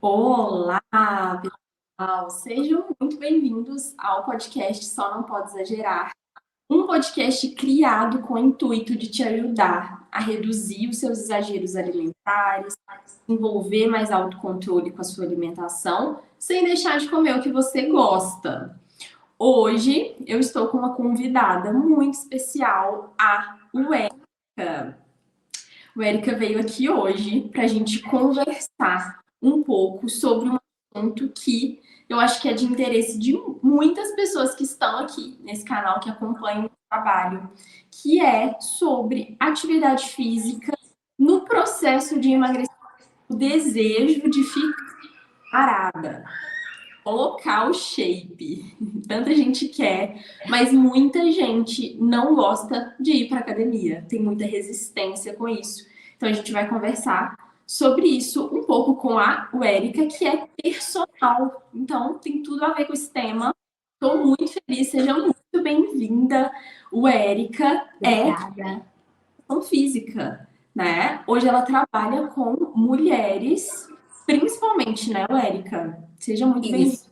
Olá, pessoal! Sejam muito bem-vindos ao podcast Só Não Pode Exagerar. Um podcast criado com o intuito de te ajudar a reduzir os seus exageros alimentares, desenvolver mais autocontrole com a sua alimentação, sem deixar de comer o que você gosta. Hoje eu estou com uma convidada muito especial, a Uérica. O Érica veio aqui hoje para a gente conversar um pouco sobre um assunto que eu acho que é de interesse de muitas pessoas que estão aqui nesse canal, que acompanham o trabalho, que é sobre atividade física no processo de emagrecimento, o desejo de ficar parada, colocar o shape. Tanta gente quer, mas muita gente não gosta de ir para academia, tem muita resistência com isso. Então a gente vai conversar sobre isso um pouco com a Érica, que é personal. Então tem tudo a ver com esse tema. Estou muito feliz, seja muito bem-vinda. O Érica é Obrigada. educação física, né? Hoje ela trabalha com mulheres, principalmente, né, Érica? Seja muito bem-vinda. Isso.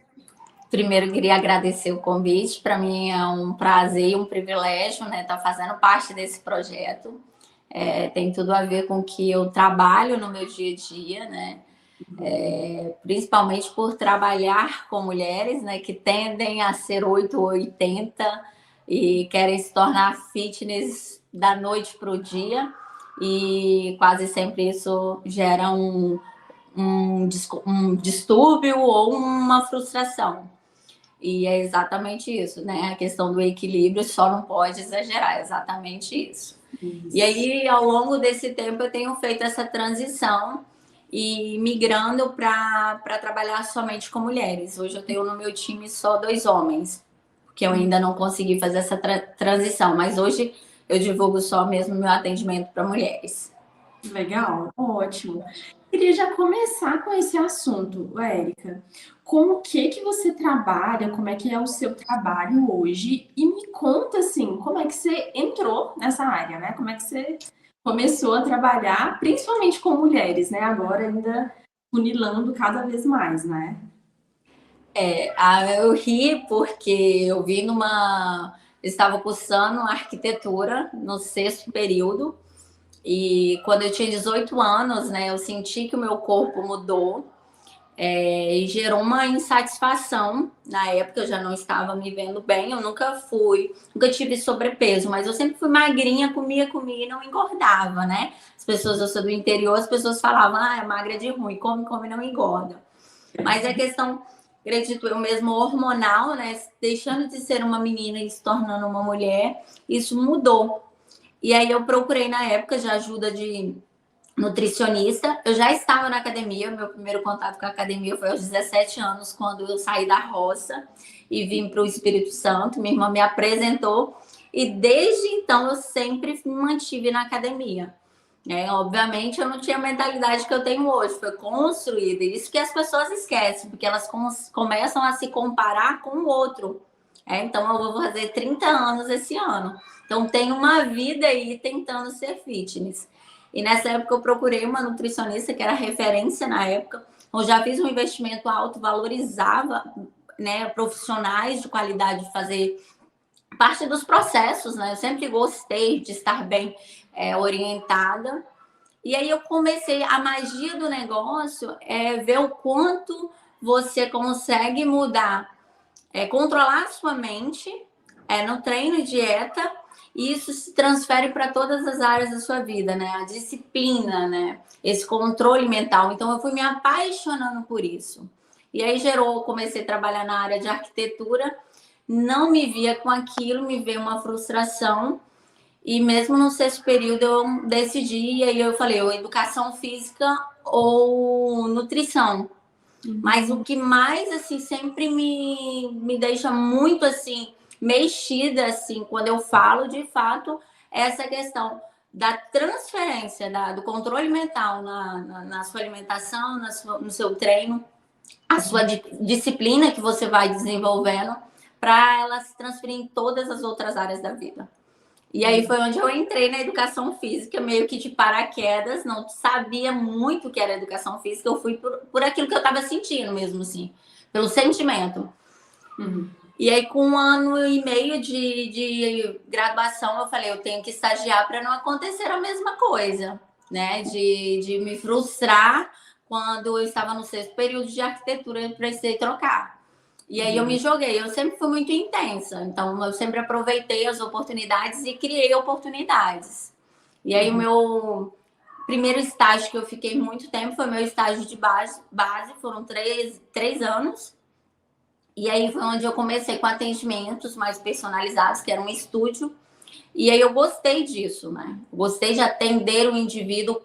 Primeiro, queria agradecer o convite. Para mim é um prazer e um privilégio, né, estar fazendo parte desse projeto. Tem tudo a ver com o que eu trabalho no meu dia a dia, né? Principalmente por trabalhar com mulheres, né, que tendem a ser 8 ou 80 e querem se tornar fitness da noite para o dia. E quase sempre isso gera um distúrbio ou uma frustração. E é exatamente isso, né? A questão do equilíbrio só não pode exagerar, é exatamente isso. E aí, ao longo desse tempo, eu tenho feito essa transição e migrando para trabalhar somente com mulheres. Hoje eu tenho no meu time só 2 homens, porque eu ainda não consegui fazer essa transição, mas hoje eu divulgo só mesmo meu atendimento para mulheres. Legal, ótimo. Queria já começar com esse assunto, Érica. Com o que você trabalha? Como é que é o seu trabalho hoje? E me conta assim, como é que você entrou nessa área, né? Como é que você começou a trabalhar, principalmente com mulheres, né? Agora ainda funilando cada vez mais, né? Eu ri porque eu vi numa. Eu estava cursando arquitetura no 6º período, e quando eu tinha 18 anos, né, eu senti que o meu corpo mudou, e gerou uma insatisfação. Na época eu já não estava me vendo bem, eu nunca tive sobrepeso, mas eu sempre fui magrinha, comia e não engordava, né? As pessoas, eu sou do interior, as pessoas falavam, é magra de ruim, come, não engorda. Mas é questão, acredito eu mesmo, hormonal, né? Deixando de ser uma menina e se tornando uma mulher, isso mudou. E aí eu procurei na época de ajuda de nutricionista. Eu já estava na academia, meu primeiro contato com a academia foi aos 17 anos, quando eu saí da roça e vim para o Espírito Santo. Minha irmã me apresentou e desde então eu sempre me mantive na academia. Obviamente eu não tinha a mentalidade que eu tenho hoje, foi construída. Isso que as pessoas esquecem, porque elas começam a se comparar com o outro. Então eu vou fazer 30 anos esse ano. Então tenho uma vida aí tentando ser fitness. E nessa época eu procurei uma nutricionista que era referência na época. Eu já fiz um investimento alto, valorizava, né, profissionais de qualidade fazer parte dos processos, né? Eu sempre gostei de estar bem orientada. E aí eu comecei, a magia do negócio é ver o quanto você consegue mudar, controlar a sua mente no treino e dieta, e isso se transfere para todas as áreas da sua vida, né? A disciplina, né? Esse controle mental. Então eu fui me apaixonando por isso. E aí comecei a trabalhar na área de arquitetura, não me via com aquilo, me veio uma frustração. E mesmo no 6º período eu decidi, e aí eu falei, ou educação física ou nutrição. Mas o que mais, assim, sempre me deixa muito, assim, mexida, assim, quando eu falo, de fato, é essa questão da transferência, do controle mental na sua alimentação, no seu treino, a sua disciplina que você vai desenvolvendo, para ela se transferir em todas as outras áreas da vida. E aí foi onde eu entrei na educação física, meio que de paraquedas, não sabia muito o que era educação física, eu fui por aquilo que eu estava sentindo mesmo, assim, pelo sentimento. E aí, com 1 ano e meio de graduação, eu falei, eu tenho que estagiar para não acontecer a mesma coisa, né? De me frustrar quando eu estava no 6º período de arquitetura e precisei trocar. E aí eu me joguei, eu sempre fui muito intensa, então eu sempre aproveitei as oportunidades e criei oportunidades. E aí o meu primeiro estágio que eu fiquei muito tempo foi meu estágio de base foram 3 anos. E aí foi onde eu comecei com atendimentos mais personalizados, que era um estúdio. E aí eu gostei disso, né? Gostei de atender o indivíduo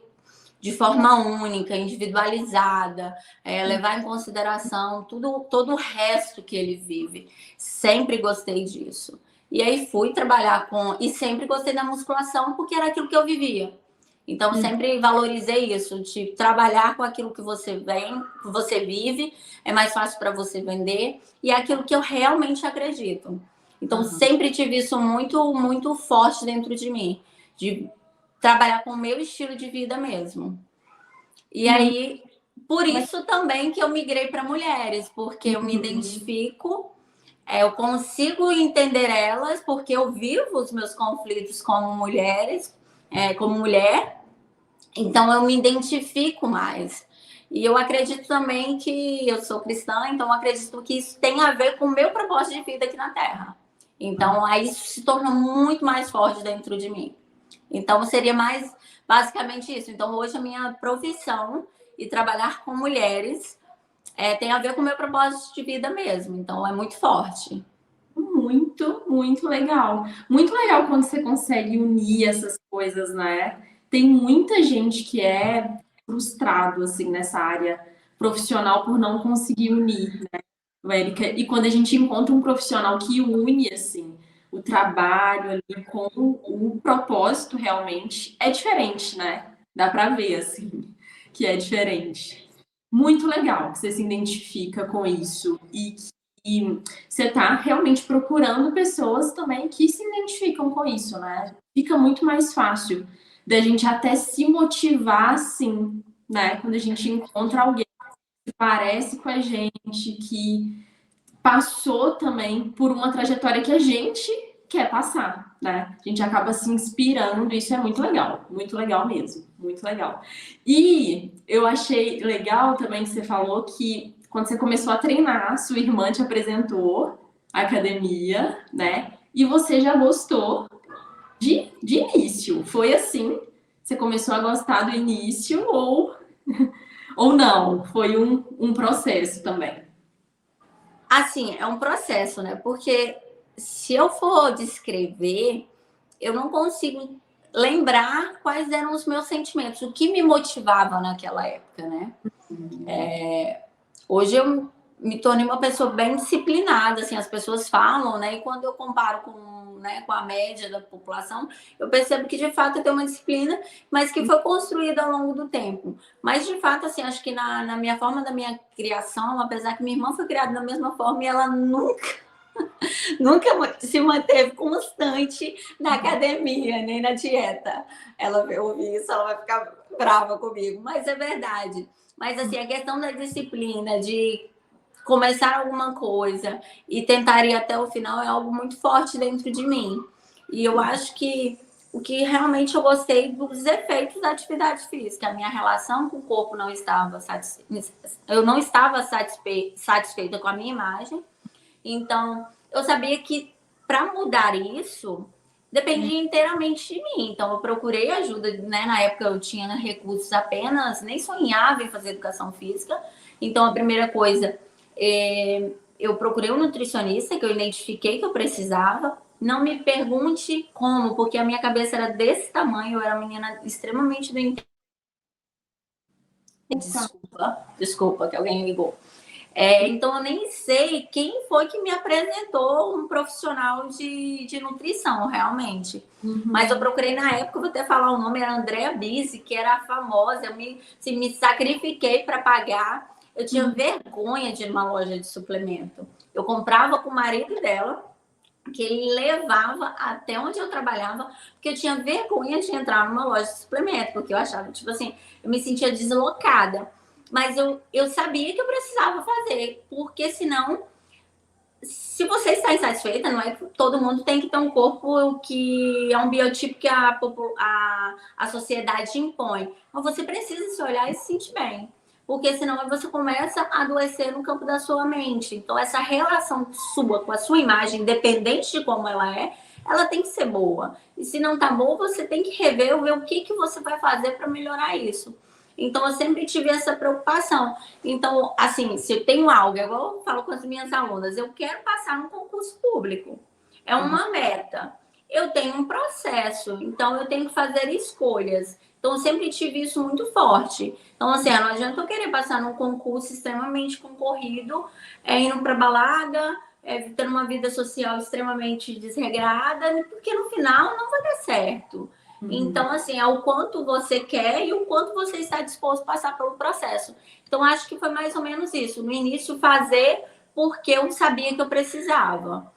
de forma única, individualizada, levar em consideração todo o resto que ele vive. Sempre gostei disso. E aí fui trabalhar e sempre gostei da musculação porque era aquilo que eu vivia. Então, sempre valorizei isso, de trabalhar com aquilo que você vive, é mais fácil para você vender, e é aquilo que eu realmente acredito. Então, sempre tive isso muito, muito forte dentro de mim, de trabalhar com o meu estilo de vida mesmo. E aí, por isso também que eu migrei para mulheres, porque eu me identifico, eu consigo entender elas, porque eu vivo os meus conflitos como mulheres, como mulher, então eu me identifico mais. E eu acredito também que eu sou cristã, então eu acredito que isso tem a ver com o meu propósito de vida aqui na Terra. Então aí isso se torna muito mais forte dentro de mim. Então seria mais basicamente isso. Então hoje a minha profissão e trabalhar com mulheres tem a ver com o meu propósito de vida mesmo. Então é muito forte. Muito, muito legal. Muito legal quando você consegue unir essas coisas, né? Tem muita gente que é frustrado, assim, nessa área profissional por não conseguir unir, né, Érica? E quando a gente encontra um profissional que une, assim, o trabalho ali com o propósito realmente, é diferente, né? Dá pra ver, assim, que é diferente. Muito legal que você se identifica com isso e você está realmente procurando pessoas também que se identificam com isso, né? Fica muito mais fácil da gente até se motivar assim, né? Quando a gente encontra alguém que parece com a gente, que passou também por uma trajetória que a gente quer passar, né? A gente acaba se inspirando, isso é muito legal mesmo, muito legal. E eu achei legal também que você falou que quando você começou a treinar, sua irmã te apresentou a academia, né? E você já gostou de início. Foi assim? Você começou a gostar do início ou não? Foi um processo também. Assim, é um processo, né? Porque se eu for descrever, eu não consigo lembrar quais eram os meus sentimentos, o que me motivava naquela época, né? Hoje eu me tornei uma pessoa bem disciplinada, assim, as pessoas falam, né? E quando eu comparo com a média da população, eu percebo que de fato eu tenho uma disciplina, mas que foi construída ao longo do tempo. Mas de fato, assim, acho que na minha forma da minha criação, apesar que minha irmã foi criada da mesma forma e ela nunca se manteve constante na academia, nem na dieta. Ela vai ouvir isso, ela vai ficar brava comigo, mas é verdade. Mas assim, a questão da disciplina, de começar alguma coisa e tentar ir até o final é algo muito forte dentro de mim. E eu acho que o que realmente eu gostei dos efeitos da atividade física. A minha relação com o corpo não estava eu não estava satisfeita com a minha imagem. Então, eu sabia que para mudar isso dependia inteiramente de mim. Então, eu procurei ajuda, né? Na época eu tinha recursos apenas, nem sonhava em fazer educação física. Então, a primeira coisa, eu procurei um nutricionista que eu identifiquei que eu precisava. Não me pergunte como, porque a minha cabeça era desse tamanho, eu era uma menina extremamente doente. Desculpa que alguém ligou. Então, eu nem sei quem foi que me apresentou um profissional de nutrição, realmente. Mas eu procurei na época, vou até falar o nome, era Andrea Bisi, que era a famosa. Eu me sacrifiquei para pagar. Eu tinha vergonha de ir numa loja de suplemento. Eu comprava com o marido dela que ele levava até onde eu trabalhava, porque eu tinha vergonha de entrar numa loja de suplemento, porque eu achava, tipo assim, eu me sentia deslocada. Mas eu sabia que eu precisava fazer, porque senão, se você está insatisfeita, não é que todo mundo tem que ter um corpo que é um biotipo que a sociedade impõe. Mas você precisa se olhar e se sentir bem. Porque senão você começa a adoecer no campo da sua mente. Então, essa relação sua com a sua imagem, independente de como ela tem que ser boa. E se não tá boa, você tem que rever, ver o que, que você vai fazer para melhorar isso. Então, eu sempre tive essa preocupação. Então, assim, se eu tenho algo, igual eu falo com as minhas alunas, eu quero passar num concurso público. É uma meta. Eu tenho um processo, então eu tenho que fazer escolhas. Então, eu sempre tive isso muito forte. Então, assim, não adianta eu querer passar num concurso extremamente concorrido, indo para balada, tendo uma vida social extremamente desregrada, porque no final não vai dar certo. Então, assim, é o quanto você quer e o quanto você está disposto a passar pelo processo. Então, acho que foi mais ou menos isso. No início, fazer porque eu sabia que eu precisava.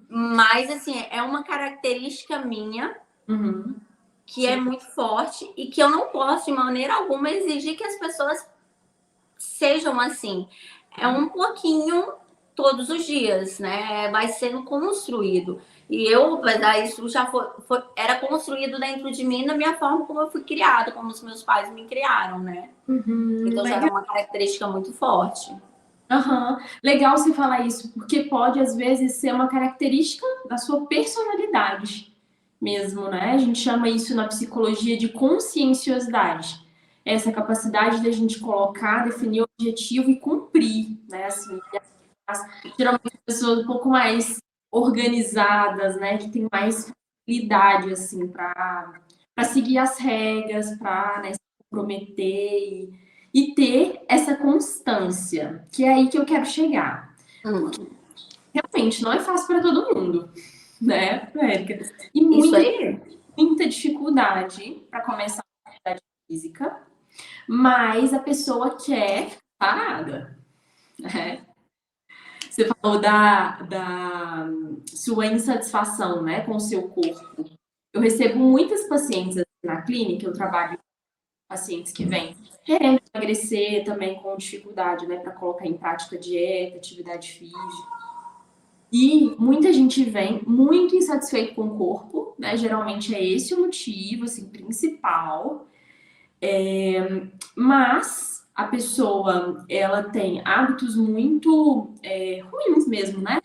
Mas, assim, é uma característica minha que é muito forte e que eu não posso, de maneira alguma, exigir que as pessoas sejam assim. É um pouquinho todos os dias, né? Vai sendo construído. E eu, isso já era construído dentro de mim na minha forma como eu fui criada, como os meus pais me criaram, né? Então já era uma característica muito forte. Legal você falar isso, porque pode, às vezes, ser uma característica da sua personalidade mesmo, né? A gente chama isso na psicologia de conscienciosidade. Essa capacidade da gente colocar, definir o objetivo e cumprir, né? Assim, geralmente pessoas um pouco mais organizadas, né? Que têm mais facilidade, assim, para seguir as regras, para, né, se comprometer e ter essa constância, que é aí que eu quero chegar. Porque realmente não é fácil para todo mundo, né, Érica? E muita dificuldade para começar a atividade física, mas a pessoa quer parada, né? Você falou da sua insatisfação, né, com o seu corpo. Eu recebo muitas pacientes na clínica, eu trabalho com pacientes que vêm querendo emagrecer também com dificuldade, né, para colocar em prática dieta, atividade física. E muita gente vem muito insatisfeito com o corpo, né? Geralmente é esse o motivo, assim, principal. Mas a pessoa, ela tem hábitos muito ruins mesmo, né?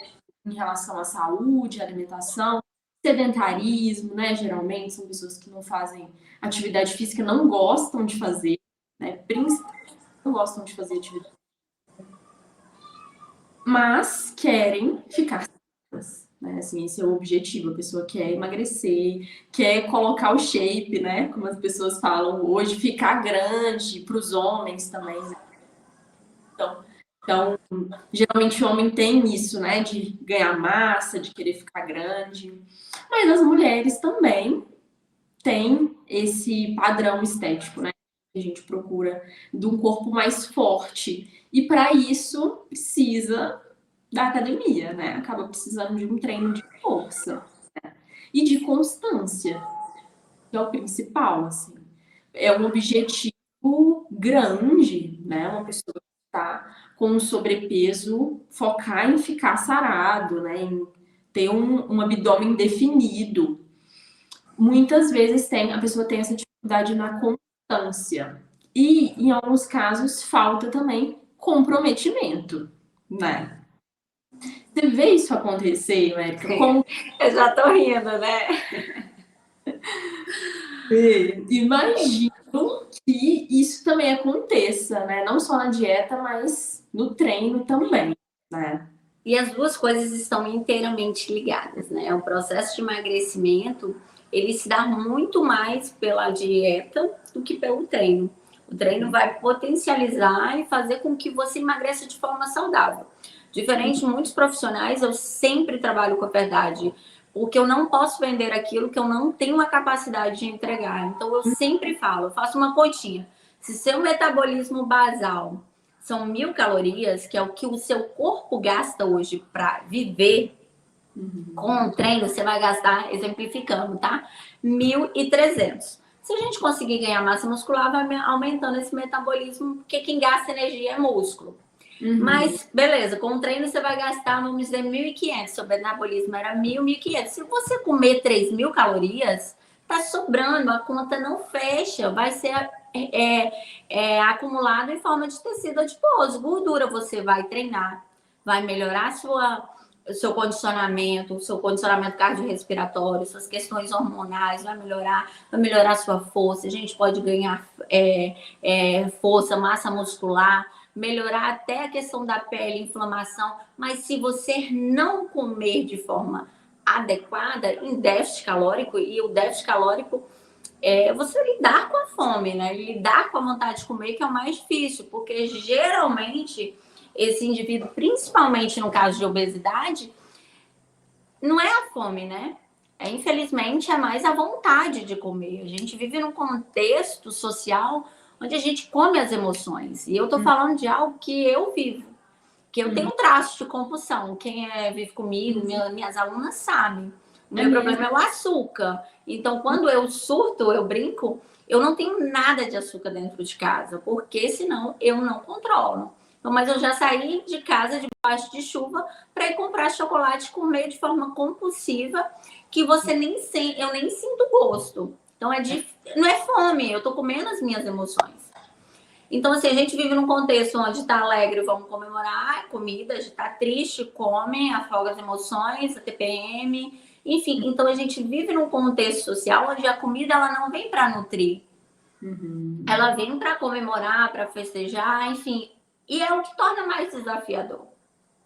Em relação à saúde, alimentação, sedentarismo, né? Geralmente são pessoas que não fazem atividade física, não gostam de fazer, né? Principalmente não gostam de fazer atividade, mas querem ficar saudáveis, né? Assim, esse é o objetivo. A pessoa quer emagrecer, quer colocar o shape, né? Como as pessoas falam hoje, ficar grande para os homens também, né? Então, geralmente o homem tem isso, né? De ganhar massa, de querer ficar grande. Mas as mulheres também têm esse padrão estético, né? Que a gente procura de um corpo mais forte. E para isso precisa da academia, né? Acaba precisando de um treino de força, né? E de constância, que é o principal, assim. É um objetivo grande, né? Uma pessoa que está com um sobrepeso focar em ficar sarado, né? Em ter um abdômen definido. Muitas vezes a pessoa tem essa dificuldade na constância. E, em alguns casos, falta também comprometimento, né? Você vê isso acontecer, América? Como... Eu já tô rindo, né? Imagino que isso também aconteça, né? Não só na dieta, mas no treino também, né? E as duas coisas estão inteiramente ligadas, né? O processo de emagrecimento, ele se dá muito mais pela dieta do que pelo treino. O treino vai potencializar e fazer com que você emagreça de forma saudável. Diferente de muitos profissionais, eu sempre trabalho com a verdade, porque eu não posso vender aquilo que eu não tenho a capacidade de entregar. Então, eu sempre falo, eu faço uma continha. Se seu metabolismo basal são 1.000 calorias, que é o que o seu corpo gasta hoje para viver, Com um treino, você vai gastar, exemplificando, tá? 1.300. Se a gente conseguir ganhar massa muscular, vai aumentando esse metabolismo, porque quem gasta energia é músculo. Mas, beleza, com o treino você vai gastar, vamos dizer, 1.500. Seu metabolismo era 1.000, 1.500. Se você comer 3.000 calorias, tá sobrando, a conta não fecha, vai ser acumulado em forma de tecido adiposo. Gordura, você vai treinar, vai melhorar o seu condicionamento cardiorrespiratório, suas questões hormonais, vai melhorar sua força. A gente pode ganhar força, massa muscular, melhorar até a questão da pele, inflamação, mas se você não comer de forma adequada, em déficit calórico, e o déficit calórico é você lidar com a fome, né? Lidar com a vontade de comer, que é o mais difícil, porque geralmente esse indivíduo, principalmente no caso de obesidade, não é a fome, né? Infelizmente, é mais a vontade de comer. A gente vive num contexto social onde a gente come as emoções. E eu tô falando de algo que eu vivo, que eu tenho um traço de compulsão. Quem vive comigo, minhas alunas sabem. O meu problema é o açúcar. Então, quando eu surto, eu brinco, eu não tenho nada de açúcar dentro de casa, porque senão eu não controlo. Então, mas eu já saí de casa debaixo de chuva para ir comprar chocolate e comer de forma compulsiva, que você eu nem sinto gosto. Então, não é fome, eu tô comendo as minhas emoções. Então, assim, a gente vive num contexto onde está alegre, vamos comemorar, comida, a gente está triste, come, afoga as emoções, a TPM, enfim. Então, a gente vive num contexto social onde a comida ela não vem para nutrir. Ela vem para comemorar, para festejar, enfim. E é o que torna mais desafiador.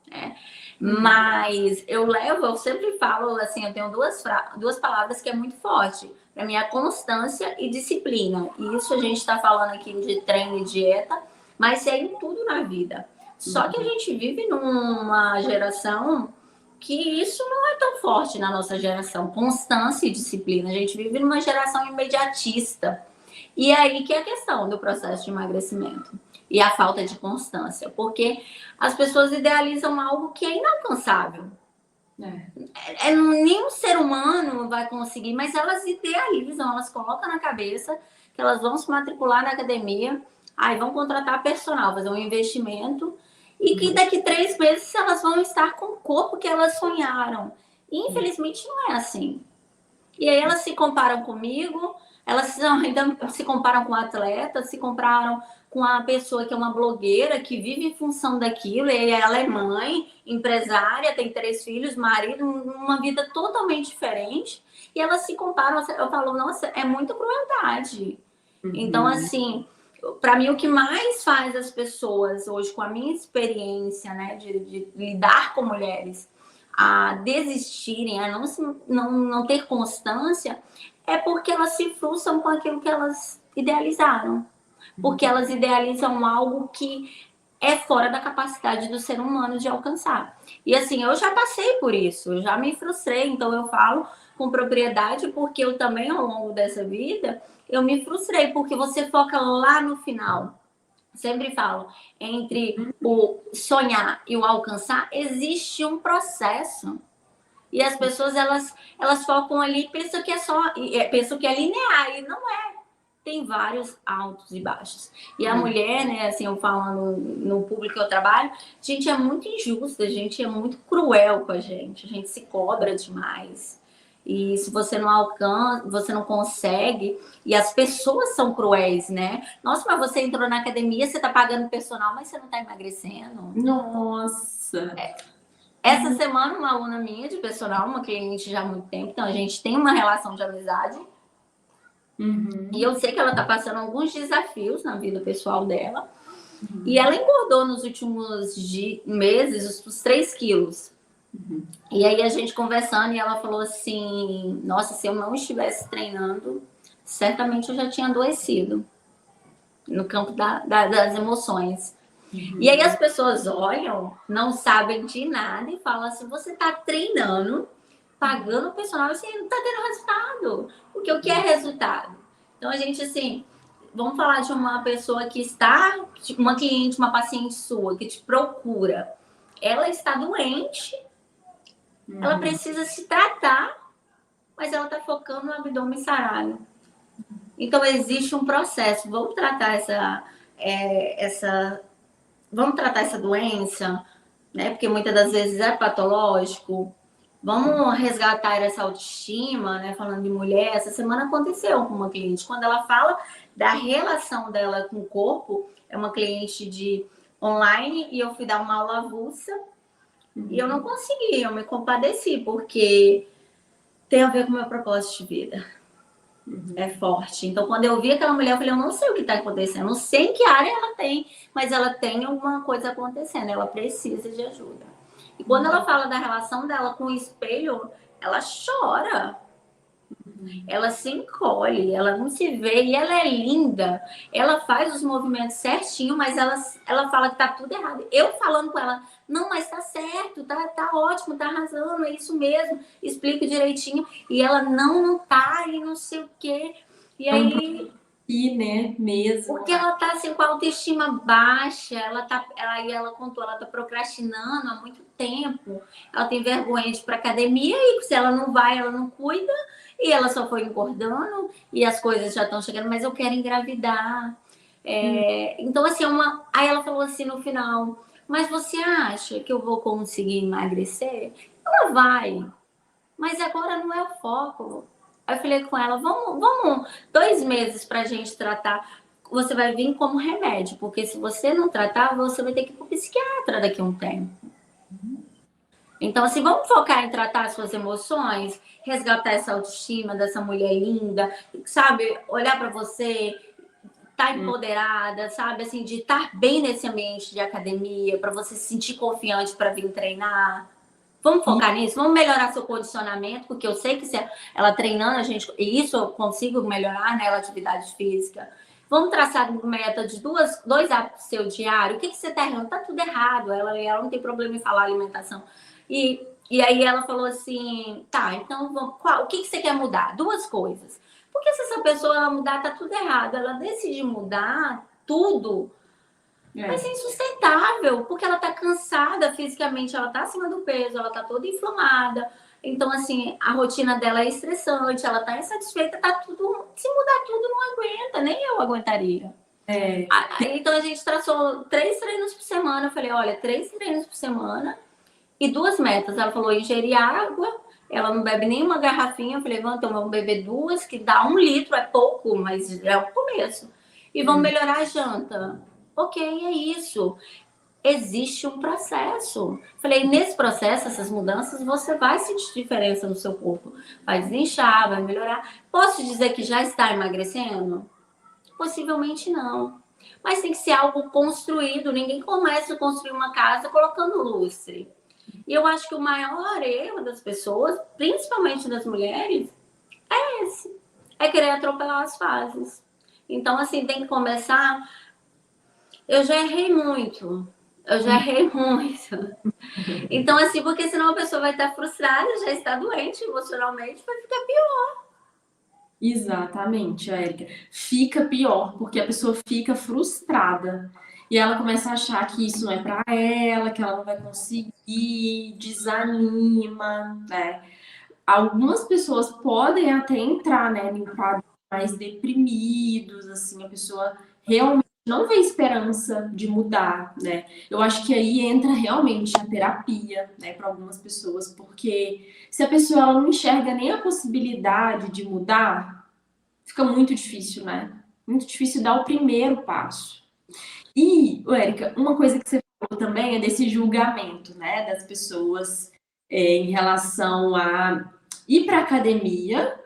Né? Mas eu sempre falo assim, eu tenho duas palavras que é muito forte. Para mim, é constância e disciplina. E isso a gente está falando aqui de treino e dieta, mas é em tudo na vida. Só que a gente vive numa geração que isso não é tão forte na nossa geração. Constância e disciplina. A gente vive numa geração imediatista. E é aí que é a questão do processo de emagrecimento e a falta de constância, porque as pessoas idealizam algo que é inalcançável. Nenhum ser humano vai conseguir, mas elas idealizam, elas colocam na cabeça que elas vão se matricular na academia, aí vão contratar personal, fazer um investimento, e que daqui 3 meses elas vão estar com o corpo que elas sonharam. E, infelizmente, não é assim. E aí elas se comparam comigo, elas ainda se comparam com atletas, se comparam com a pessoa que é uma blogueira, que vive em função daquilo, e ela é mãe, empresária, tem 3 filhos, marido, uma vida totalmente diferente, e elas se comparam, eu falo, nossa, é muita crueldade. Então, assim, para mim, o que mais faz as pessoas hoje, com a minha experiência, né, de lidar com mulheres, a desistirem, a não ter constância, é porque elas se frustram com aquilo que elas idealizaram. Porque elas idealizam algo que é fora da capacidade do ser humano de alcançar. E assim, eu já passei por isso, eu já me frustrei, então eu falo com propriedade, porque eu também, ao longo dessa vida, eu me frustrei, porque você foca lá no final. Sempre falo, entre o sonhar e o alcançar, existe um processo. E as pessoas, elas focam ali e pensam que pensam que é linear, e não é. Tem vários altos e baixos. E a mulher, né, assim, eu falando no público que eu trabalho, a gente é muito injusta, a gente é muito cruel com a gente se cobra demais. E se você não alcança, você não consegue, e as pessoas são cruéis, né? Nossa, mas você entrou na academia, você tá pagando personal, mas você não tá emagrecendo. Nossa! Essa semana, uma aluna minha de personal, uma cliente já há muito tempo, então a gente tem uma relação de amizade. E eu sei que ela tá passando alguns desafios na vida pessoal dela. E ela engordou nos últimos meses os 3 quilos. E aí a gente conversando, e ela falou assim, nossa, se eu não estivesse treinando, certamente eu já tinha adoecido no campo das emoções. E aí as pessoas olham, não sabem de nada e falam assim, você tá treinando, pagando o personal, assim, não tá tendo resultado. Porque o que é resultado? Então a gente, assim, vamos falar de uma pessoa que está, uma cliente, uma paciente sua, que te procura. Ela está doente, Ela precisa se tratar, mas ela está focando no abdômen sarado. Então, existe um processo. Vamos tratar essa doença, né? Porque muitas das vezes é patológico. Vamos resgatar essa autoestima, né? Falando de mulher, essa semana aconteceu com uma cliente. Quando ela fala da relação dela com o corpo, é uma cliente de online e eu fui dar uma aula avulsa e eu não consegui, eu me compadeci, porque tem a ver com o meu propósito de vida. É forte. Então, quando eu vi aquela mulher, eu falei, eu não sei o que está acontecendo, eu não sei em que área ela tem, mas ela tem alguma coisa acontecendo, ela precisa de ajuda. E quando ela fala da relação dela com o espelho, ela chora. Ela se encolhe, ela não se vê, e ela é linda. Ela faz os movimentos certinho, mas ela fala que tá tudo errado. Eu falando com ela, não, mas tá certo, tá ótimo, tá arrasando, é isso mesmo, explico direitinho. E ela, não tá, e não sei o quê. E aí... E, né, mesmo. Porque ela tá assim com a autoestima baixa, ela contou, ela tá procrastinando há muito tempo. Ela tem vergonha de ir pra academia e se ela não vai, ela não cuida. E ela só foi engordando e as coisas já estão chegando, mas eu quero engravidar. Então, assim, aí ela falou assim no final, mas você acha que eu vou conseguir emagrecer? Ela vai, mas agora não é o foco. Aí eu falei com ela, vamos 2 meses pra gente tratar. Você vai vir como remédio, porque se você não tratar, você vai ter que ir pro psiquiatra daqui a um tempo. Então, assim, vamos focar em tratar as suas emoções, resgatar essa autoestima dessa mulher linda, sabe? Olhar para você, estar empoderada, sabe? Assim, de estar bem nesse ambiente de academia, para você se sentir confiante para vir treinar. Vamos focar nisso? Vamos melhorar seu condicionamento, porque eu sei que se ela treinando, e isso eu consigo melhorar, né? A atividade física. Vamos traçar uma meta de 2 hábitos seu diário. O que você está errando? Tá tudo errado. Ela não tem problema em falar alimentação. E aí ela falou assim, tá, então o que você quer mudar? 2 coisas. Porque se essa pessoa ela mudar, tá tudo errado. Ela decide mudar tudo, vai ser insustentável, porque ela tá cansada fisicamente, ela tá acima do peso, ela tá toda inflamada. Então, assim, a rotina dela é estressante, ela tá insatisfeita, tá tudo. Se mudar tudo, não aguenta, nem eu aguentaria. Então a gente traçou 3 treinos por semana. Eu falei, olha, 3 treinos por semana e 2 metas. Ela falou, ingerir água, ela não bebe nenhuma garrafinha. Eu falei, vamos beber 2, que dá 1 litro, é pouco, mas é o começo. E vamos melhorar a janta. Ok, é isso. Existe um processo. Falei, nesse processo, essas mudanças, você vai sentir diferença no seu corpo. Vai desinchar, vai melhorar. Posso dizer que já está emagrecendo? Possivelmente não. Mas tem que ser algo construído. Ninguém começa a construir uma casa colocando lustre. E eu acho que o maior erro das pessoas, principalmente das mulheres, é esse. É querer atropelar as fases. Então, assim, tem que começar... Eu já errei muito. Então, assim, porque senão a pessoa vai estar frustrada, já está doente emocionalmente, vai ficar pior. Exatamente, Érica. Fica pior, porque a pessoa fica frustrada. E ela começa a achar que isso não é para ela, que ela não vai conseguir, desanima, né? Algumas pessoas podem até entrar, né, em quadros mais deprimidos, assim, a pessoa realmente não vê esperança de mudar, né? Eu acho que aí entra realmente a terapia, né, para algumas pessoas, porque se a pessoa ela não enxerga nem a possibilidade de mudar, fica muito difícil, né? Muito difícil dar o primeiro passo. E, Érica, uma coisa que você falou também é desse julgamento, né, das pessoas em relação a ir para academia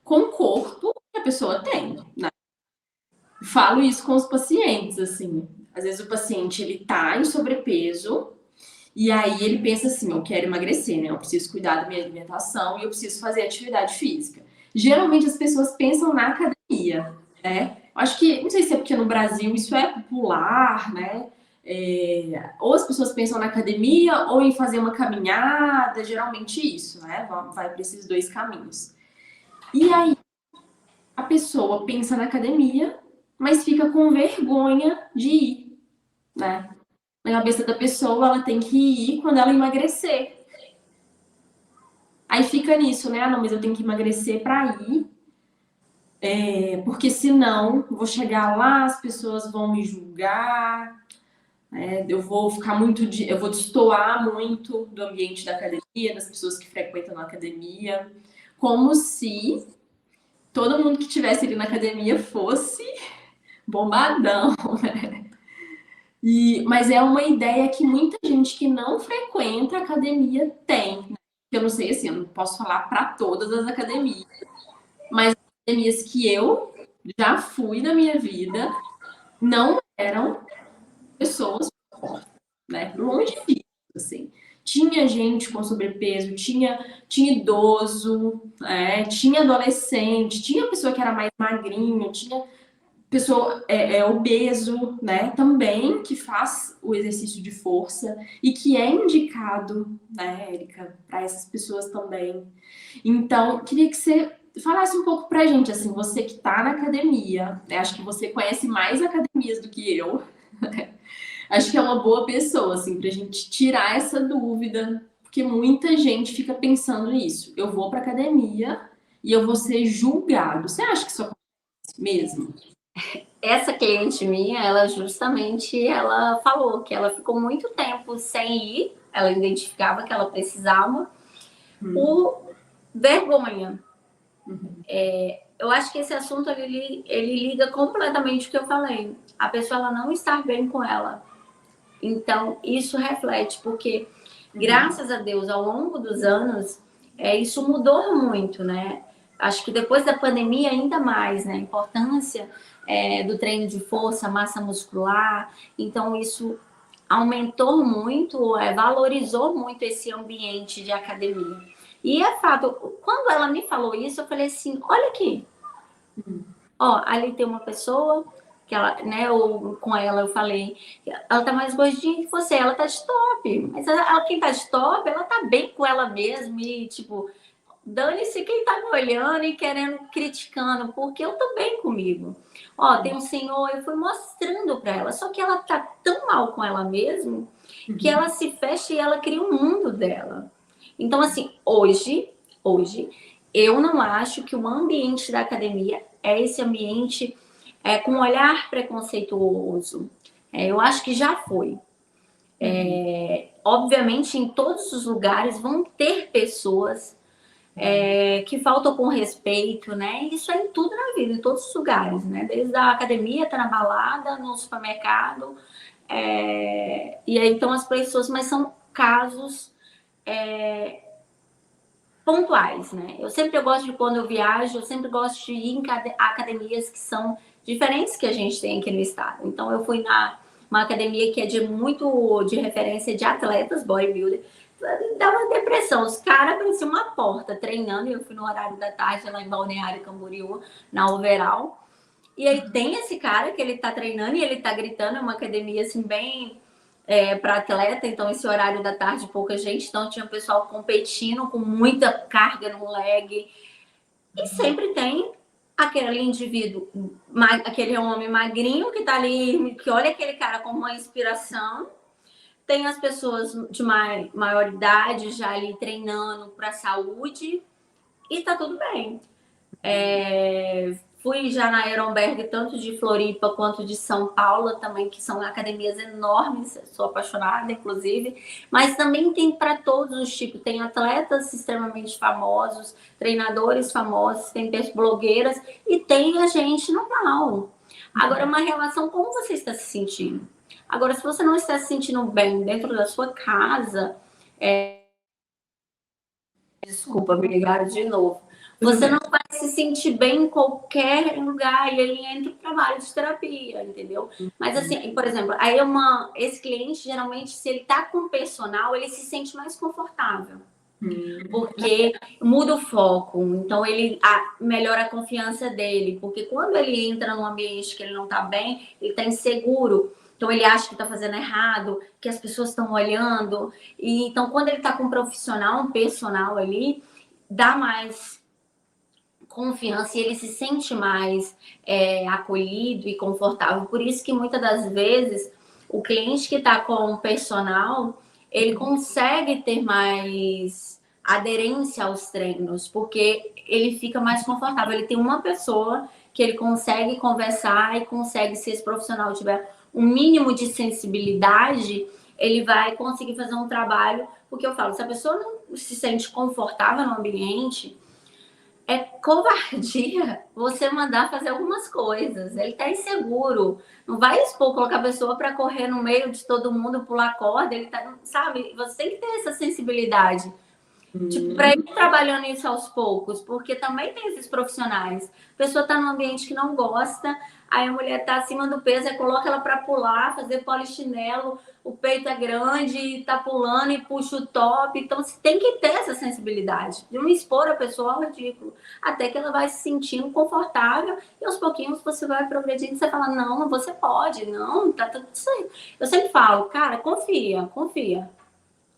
com o corpo que a pessoa tem, né? Falo isso com os pacientes, assim. Às vezes o paciente, ele tá em sobrepeso e aí ele pensa assim, eu quero emagrecer, né? Eu preciso cuidar da minha alimentação e eu preciso fazer atividade física. Geralmente as pessoas pensam na academia, né? Acho que, não sei se é porque no Brasil isso é popular, né? Ou as pessoas pensam na academia ou em fazer uma caminhada, geralmente isso, né? Vai para esses 2 caminhos. E aí a pessoa pensa na academia, mas fica com vergonha de ir, né? Na cabeça da pessoa, ela tem que ir quando ela emagrecer. Aí fica nisso, né? Ah, não, mas eu tenho que emagrecer para ir, porque senão vou chegar lá, as pessoas vão me julgar, eu vou ficar eu vou destoar muito do ambiente da academia, das pessoas que frequentam a academia, como se todo mundo que estivesse ali na academia fosse bombadão. Mas é uma ideia que muita gente que não frequenta a academia tem, né? Eu não sei assim, eu não posso falar para todas as academias, mas as academias que eu já fui na minha vida não eram pessoas, né? Longe disso, assim. Tinha gente com sobrepeso, tinha idoso, tinha adolescente, tinha pessoa que era mais magrinha, tinha pessoa obeso, né, também, que faz o exercício de força e que é indicado, né, Érica, para essas pessoas também. Então, queria que você falasse um pouco pra gente, assim, você que tá na academia, né, acho que você conhece mais academias do que eu, acho que é uma boa pessoa, assim, pra gente tirar essa dúvida, porque muita gente fica pensando nisso. Eu vou pra academia e eu vou ser julgado. Você acha que isso acontece mesmo? Essa cliente minha, ela falou que ela ficou muito tempo sem ir, ela identificava que ela precisava, por vergonha. Eu acho que esse assunto ele liga completamente o que eu falei. A pessoa ela não está bem com ela. Então, isso reflete, porque, graças a Deus, ao longo dos anos, isso mudou muito, né? Acho que depois da pandemia, ainda mais, né? A importância do treino de força, massa muscular. Então, isso aumentou muito, valorizou muito esse ambiente de academia. E é fato, quando ela me falou isso, eu falei assim: olha aqui, ó, ali tem uma pessoa que ela, né, com ela eu falei, ela tá mais gordinha que você, ela tá de top, mas quem tá de top, ela tá bem com ela mesma e, tipo, dane-se quem tá me olhando e querendo, criticando, porque eu tô bem comigo. Ó, tem um senhor, eu fui mostrando pra ela, só que ela tá tão mal com ela mesma que ela se fecha e ela cria um mundo dela. Então, assim, hoje, eu não acho que o ambiente da academia é esse ambiente com um olhar preconceituoso. Eu acho que já foi. Obviamente, em todos os lugares vão ter pessoas que faltam com respeito, né? Isso é em tudo na vida, em todos os lugares, né? Desde a academia, até na balada, no supermercado. E aí então as pessoas, mas são casos pontuais, né? Eu gosto de, quando eu viajo, eu sempre gosto de ir em academias que são diferentes que a gente tem aqui no estado. Então eu fui uma academia que é de referência de atletas, bodybuilder. Dá uma depressão. Os caras pareciam uma porta treinando, e eu fui no horário da tarde lá em Balneário Camboriú, na Overall. E aí tem esse cara que ele tá treinando e ele tá gritando, é uma academia assim bem para atleta, então esse horário da tarde pouca gente, então tinha o pessoal competindo com muita carga no leg. E sempre tem aquele indivíduo, aquele homem magrinho que tá ali, que olha aquele cara como uma inspiração. Tem as pessoas de maior idade já ali treinando para saúde e tá tudo bem. Fui já na Aeronberg, tanto de Floripa quanto de São Paulo também, que são academias enormes, sou apaixonada, inclusive. Mas também tem para todos os tipos. Tem atletas extremamente famosos, treinadores famosos, tem blogueiras e tem a gente normal. Agora, uma relação, como você está se sentindo? Agora, se você não está se sentindo bem dentro da sua casa, desculpa, me ligaram de novo. Você não vai se sentir bem em qualquer lugar, e aí entra o trabalho de terapia, entendeu? Mas assim, por exemplo, aí esse cliente, geralmente, se ele tá com personal, ele se sente mais confortável. Porque muda o foco, então ele melhora a confiança dele, porque quando ele entra num ambiente que ele não tá bem, ele tá inseguro, então ele acha que tá fazendo errado, que as pessoas estão olhando, e então quando ele tá com um profissional, um personal ali, dá mais confiança e ele se sente mais acolhido e confortável. Por isso que muitas das vezes o cliente que está com o personal, ele consegue ter mais aderência aos treinos, porque ele fica mais confortável. Ele tem uma pessoa que ele consegue conversar e consegue, se esse profissional tiver um mínimo de sensibilidade, ele vai conseguir fazer um trabalho, porque eu falo, se a pessoa não se sente confortável no ambiente, é covardia você mandar fazer algumas coisas. Ele tá inseguro. Não vai expor, colocar a pessoa para correr no meio de todo mundo, pular corda. Ele tá, sabe? Você tem que ter essa sensibilidade. Tipo, para ir trabalhando isso aos poucos, porque também tem esses profissionais. A pessoa está num ambiente que não gosta, aí a mulher está acima do peso, aí coloca ela para pular, fazer polichinelo, o peito é grande, tá pulando e puxa o top. Então, você tem que ter essa sensibilidade de não expor a pessoa ao ridículo, até que ela vai se sentindo confortável e aos pouquinhos você vai progredindo. Você fala, não, você pode, não, tá tudo certo. Eu sempre falo, cara, confia, confia.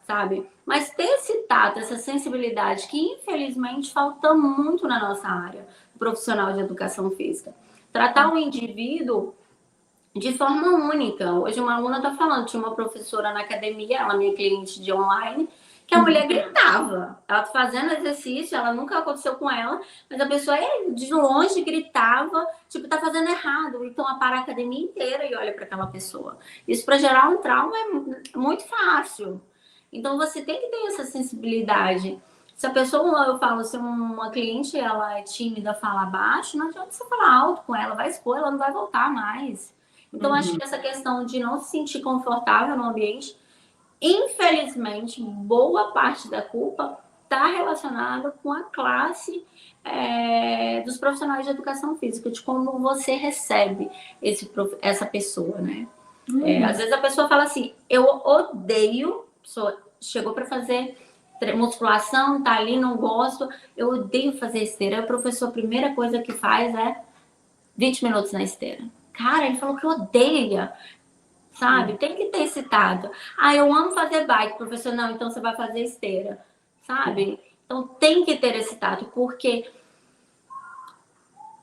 Sabe? Mas ter esse tato, essa sensibilidade, que infelizmente falta muito na nossa área profissional de educação física. Tratar o indivíduo de forma única. Hoje uma aluna está falando, tinha uma professora na academia, ela é minha cliente de online, que a mulher gritava. Ela tá fazendo exercício, ela nunca aconteceu com ela, mas a pessoa de longe gritava, tipo, tá fazendo errado. Então, ela para a academia inteira e olha para aquela pessoa. Isso para gerar um trauma é muito fácil. Então, você tem que ter essa sensibilidade. Se a pessoa, eu falo, se uma cliente ela é tímida, fala baixo, não adianta você falar alto com ela, vai expor, ela não vai voltar mais. Então, acho que essa questão de não se sentir confortável no ambiente, infelizmente, boa parte da culpa está relacionada com a classe dos profissionais de educação física, de como você recebe essa pessoa, né? Às vezes a pessoa fala assim, eu odeio, chegou para fazer musculação, tá ali, não gosto, eu odeio fazer esteira. Aí o professor, a primeira coisa que faz é 20 minutos na esteira. Cara, ele falou que odeia, sabe? Tem que ter esse tato. Ah, eu amo fazer bike, professor, não, então você vai fazer esteira, sabe? Então tem que ter esse tato, porque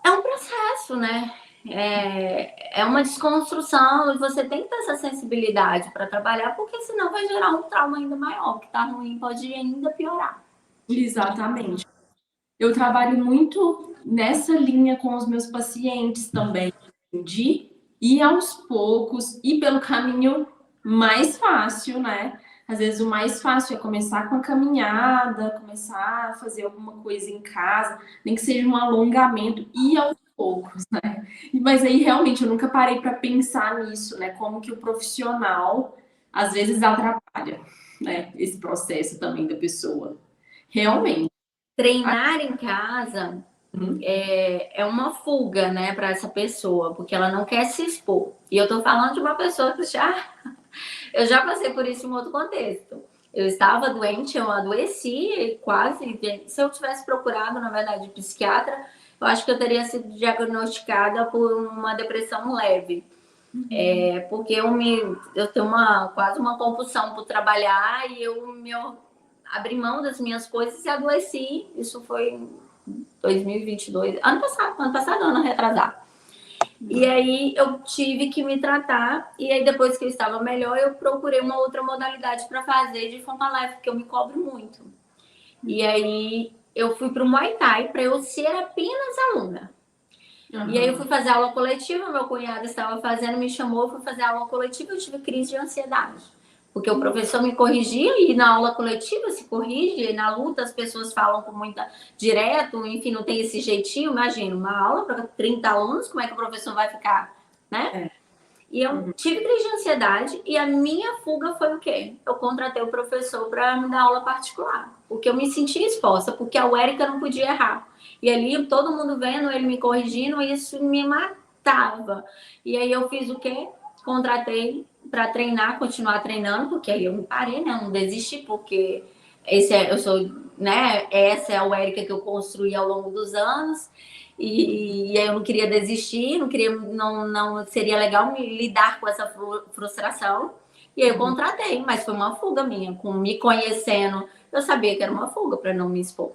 é um processo, né? É uma desconstrução e você tem que ter essa sensibilidade para trabalhar, porque senão vai gerar um trauma ainda maior, que tá ruim, pode ainda piorar. Exatamente. Eu trabalho muito nessa linha com os meus pacientes também, de ir aos poucos e pelo caminho mais fácil, né? Às vezes o mais fácil é começar com a caminhada, começar a fazer alguma coisa em casa, nem que seja um alongamento, e aos poucos, né? Mas aí realmente eu nunca parei para pensar nisso, né? Como que o profissional às vezes atrapalha, né? Esse processo também da pessoa. Realmente. Treinar em casa é uma fuga, né, para essa pessoa, porque ela não quer se expor. E eu tô falando de uma pessoa que eu já passei por isso em outro contexto. Eu estava doente, eu adoeci quase. Se eu tivesse procurado, na verdade, psiquiatra, eu acho que eu teria sido diagnosticada por uma depressão leve. Porque eu tenho quase uma compulsão por trabalhar e eu abri mão das minhas coisas e adoeci. Isso foi em 2022, ano passado, ano retrasado. E aí eu tive que me tratar, e aí depois que eu estava melhor, eu procurei uma outra modalidade para fazer de forma leve, porque eu me cobro muito. E aí eu fui para o Muay Thai para eu ser apenas aluna. E aí eu fui fazer aula coletiva, meu cunhado estava fazendo, me chamou, eu fui fazer aula coletiva, eu tive crise de ansiedade. Porque o professor me corrigia e na aula coletiva se corrige, e na luta as pessoas falam com muita direto, enfim, não tem esse jeitinho. Imagina, uma aula para 30 alunos, como é que o professor vai ficar, né? E eu tive crise de ansiedade e a minha fuga foi o quê? Eu contratei o professor para me dar aula particular, porque eu me sentia exposta, porque a Érica não podia errar. E ali todo mundo vendo, ele me corrigindo, e isso me matava. E aí eu fiz o quê? Contratei para treinar, continuar treinando, porque aí eu me parei, né? Eu não desisti, porque eu sou, né? Essa é a Érica que eu construí ao longo dos anos. E aí eu não queria desistir, não seria legal lidar com essa frustração. E aí eu contratei, mas foi uma fuga minha, com me conhecendo, eu sabia que era uma fuga para não me expor.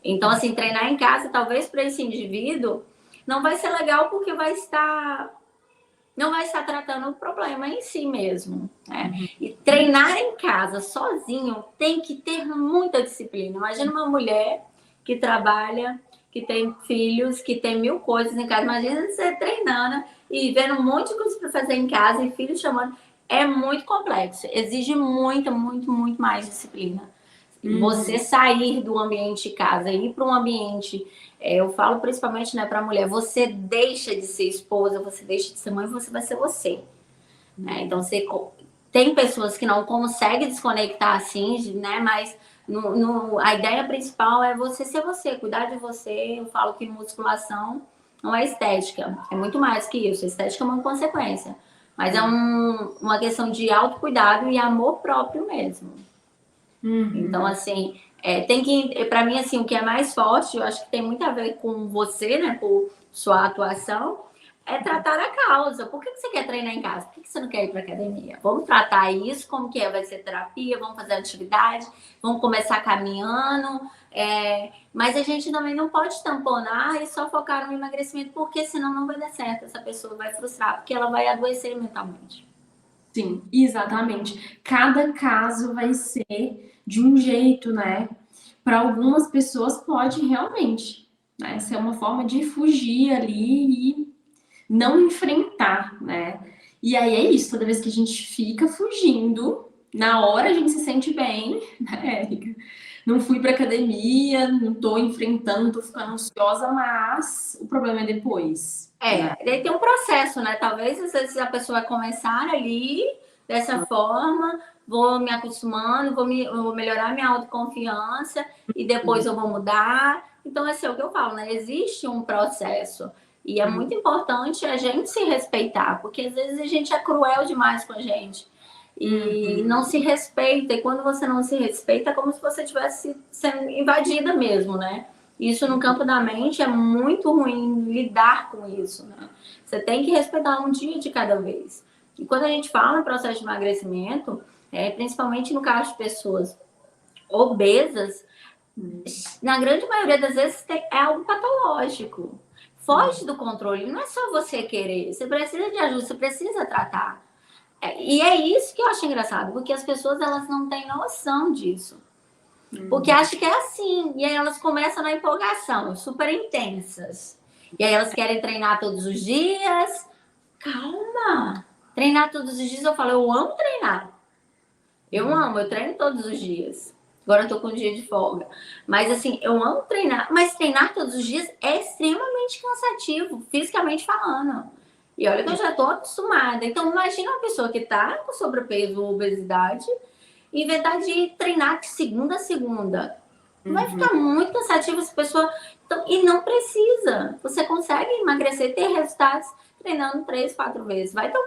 Então, assim, treinar em casa, talvez para esse indivíduo, não vai ser legal porque vai estar não vai estar tratando o problema em si mesmo, né? E treinar em casa sozinho tem que ter muita disciplina. Imagina uma mulher que trabalha, que tem filhos, que tem 1000 coisas em casa. Imagina você treinando e vendo um monte de coisa para fazer em casa e filhos chamando. É muito complexo. Exige muita, muito, muito mais disciplina. Você sair do ambiente de casa e ir para um ambiente, eu falo principalmente, né, para a mulher, você deixa de ser esposa, você deixa de ser mãe, você vai ser você. Né? Então, tem pessoas que não conseguem desconectar assim, né, mas a ideia principal é você ser você, cuidar de você. Eu falo que musculação não é estética, é muito mais que isso. A estética é uma consequência, mas é uma questão de autocuidado e amor próprio mesmo. Então, assim, tem que, para mim, assim, o que é mais forte, eu acho que tem muito a ver com você, né, por sua atuação, é tratar a causa. Por que você quer treinar em casa? Por que você não quer ir para academia? Vamos tratar isso, como que é? Vai ser terapia, vamos fazer atividade, vamos começar caminhando. Mas a gente também não pode tamponar e só focar no emagrecimento, porque senão não vai dar certo. Essa pessoa vai frustrar, porque ela vai adoecer mentalmente. Sim, exatamente. Cada caso vai ser de um jeito, né? Para algumas pessoas pode realmente, né, ser uma forma de fugir ali e não enfrentar, né? E aí é isso, toda vez que a gente fica fugindo, na hora a gente se sente bem, né, Érica? Não fui para academia, não tô enfrentando, tô ficando ansiosa, mas o problema é depois. Daí tem um processo, né? Talvez às vezes a pessoa vai começar ali dessa forma, vou me acostumando, vou melhorar minha autoconfiança e depois eu vou mudar. Então, assim, é o que eu falo, né? Existe um processo. E é muito importante a gente se respeitar, porque às vezes a gente é cruel demais com a gente. E não se respeita. E quando você não se respeita, é como se você estivesse sendo invadida mesmo, né? Isso no campo da mente é muito ruim lidar com isso, né? Você tem que respeitar um dia de cada vez. E quando a gente fala em processo de emagrecimento, principalmente no caso de pessoas obesas, na grande maioria das vezes é algo patológico. Foge do controle. Não é só você querer. Você precisa de ajuda, você precisa tratar. E é isso que eu acho engraçado, porque as pessoas elas não têm noção disso. Porque acham que é assim. E aí elas começam na empolgação, super intensas. E aí elas querem treinar todos os dias. Calma! Treinar todos os dias, eu falo, eu amo treinar. Eu amo, eu treino todos os dias. Agora eu tô com um dia de folga. Mas assim, eu amo treinar. Mas treinar todos os dias é extremamente cansativo, fisicamente falando. E olha que eu já tô acostumada. Então, imagina uma pessoa que tá com sobrepeso ou obesidade inventar de treinar de segunda a segunda. Vai ficar muito cansativo essa pessoa. Então, e não precisa. Você consegue emagrecer, ter resultados treinando 3, 4 vezes. Vai ter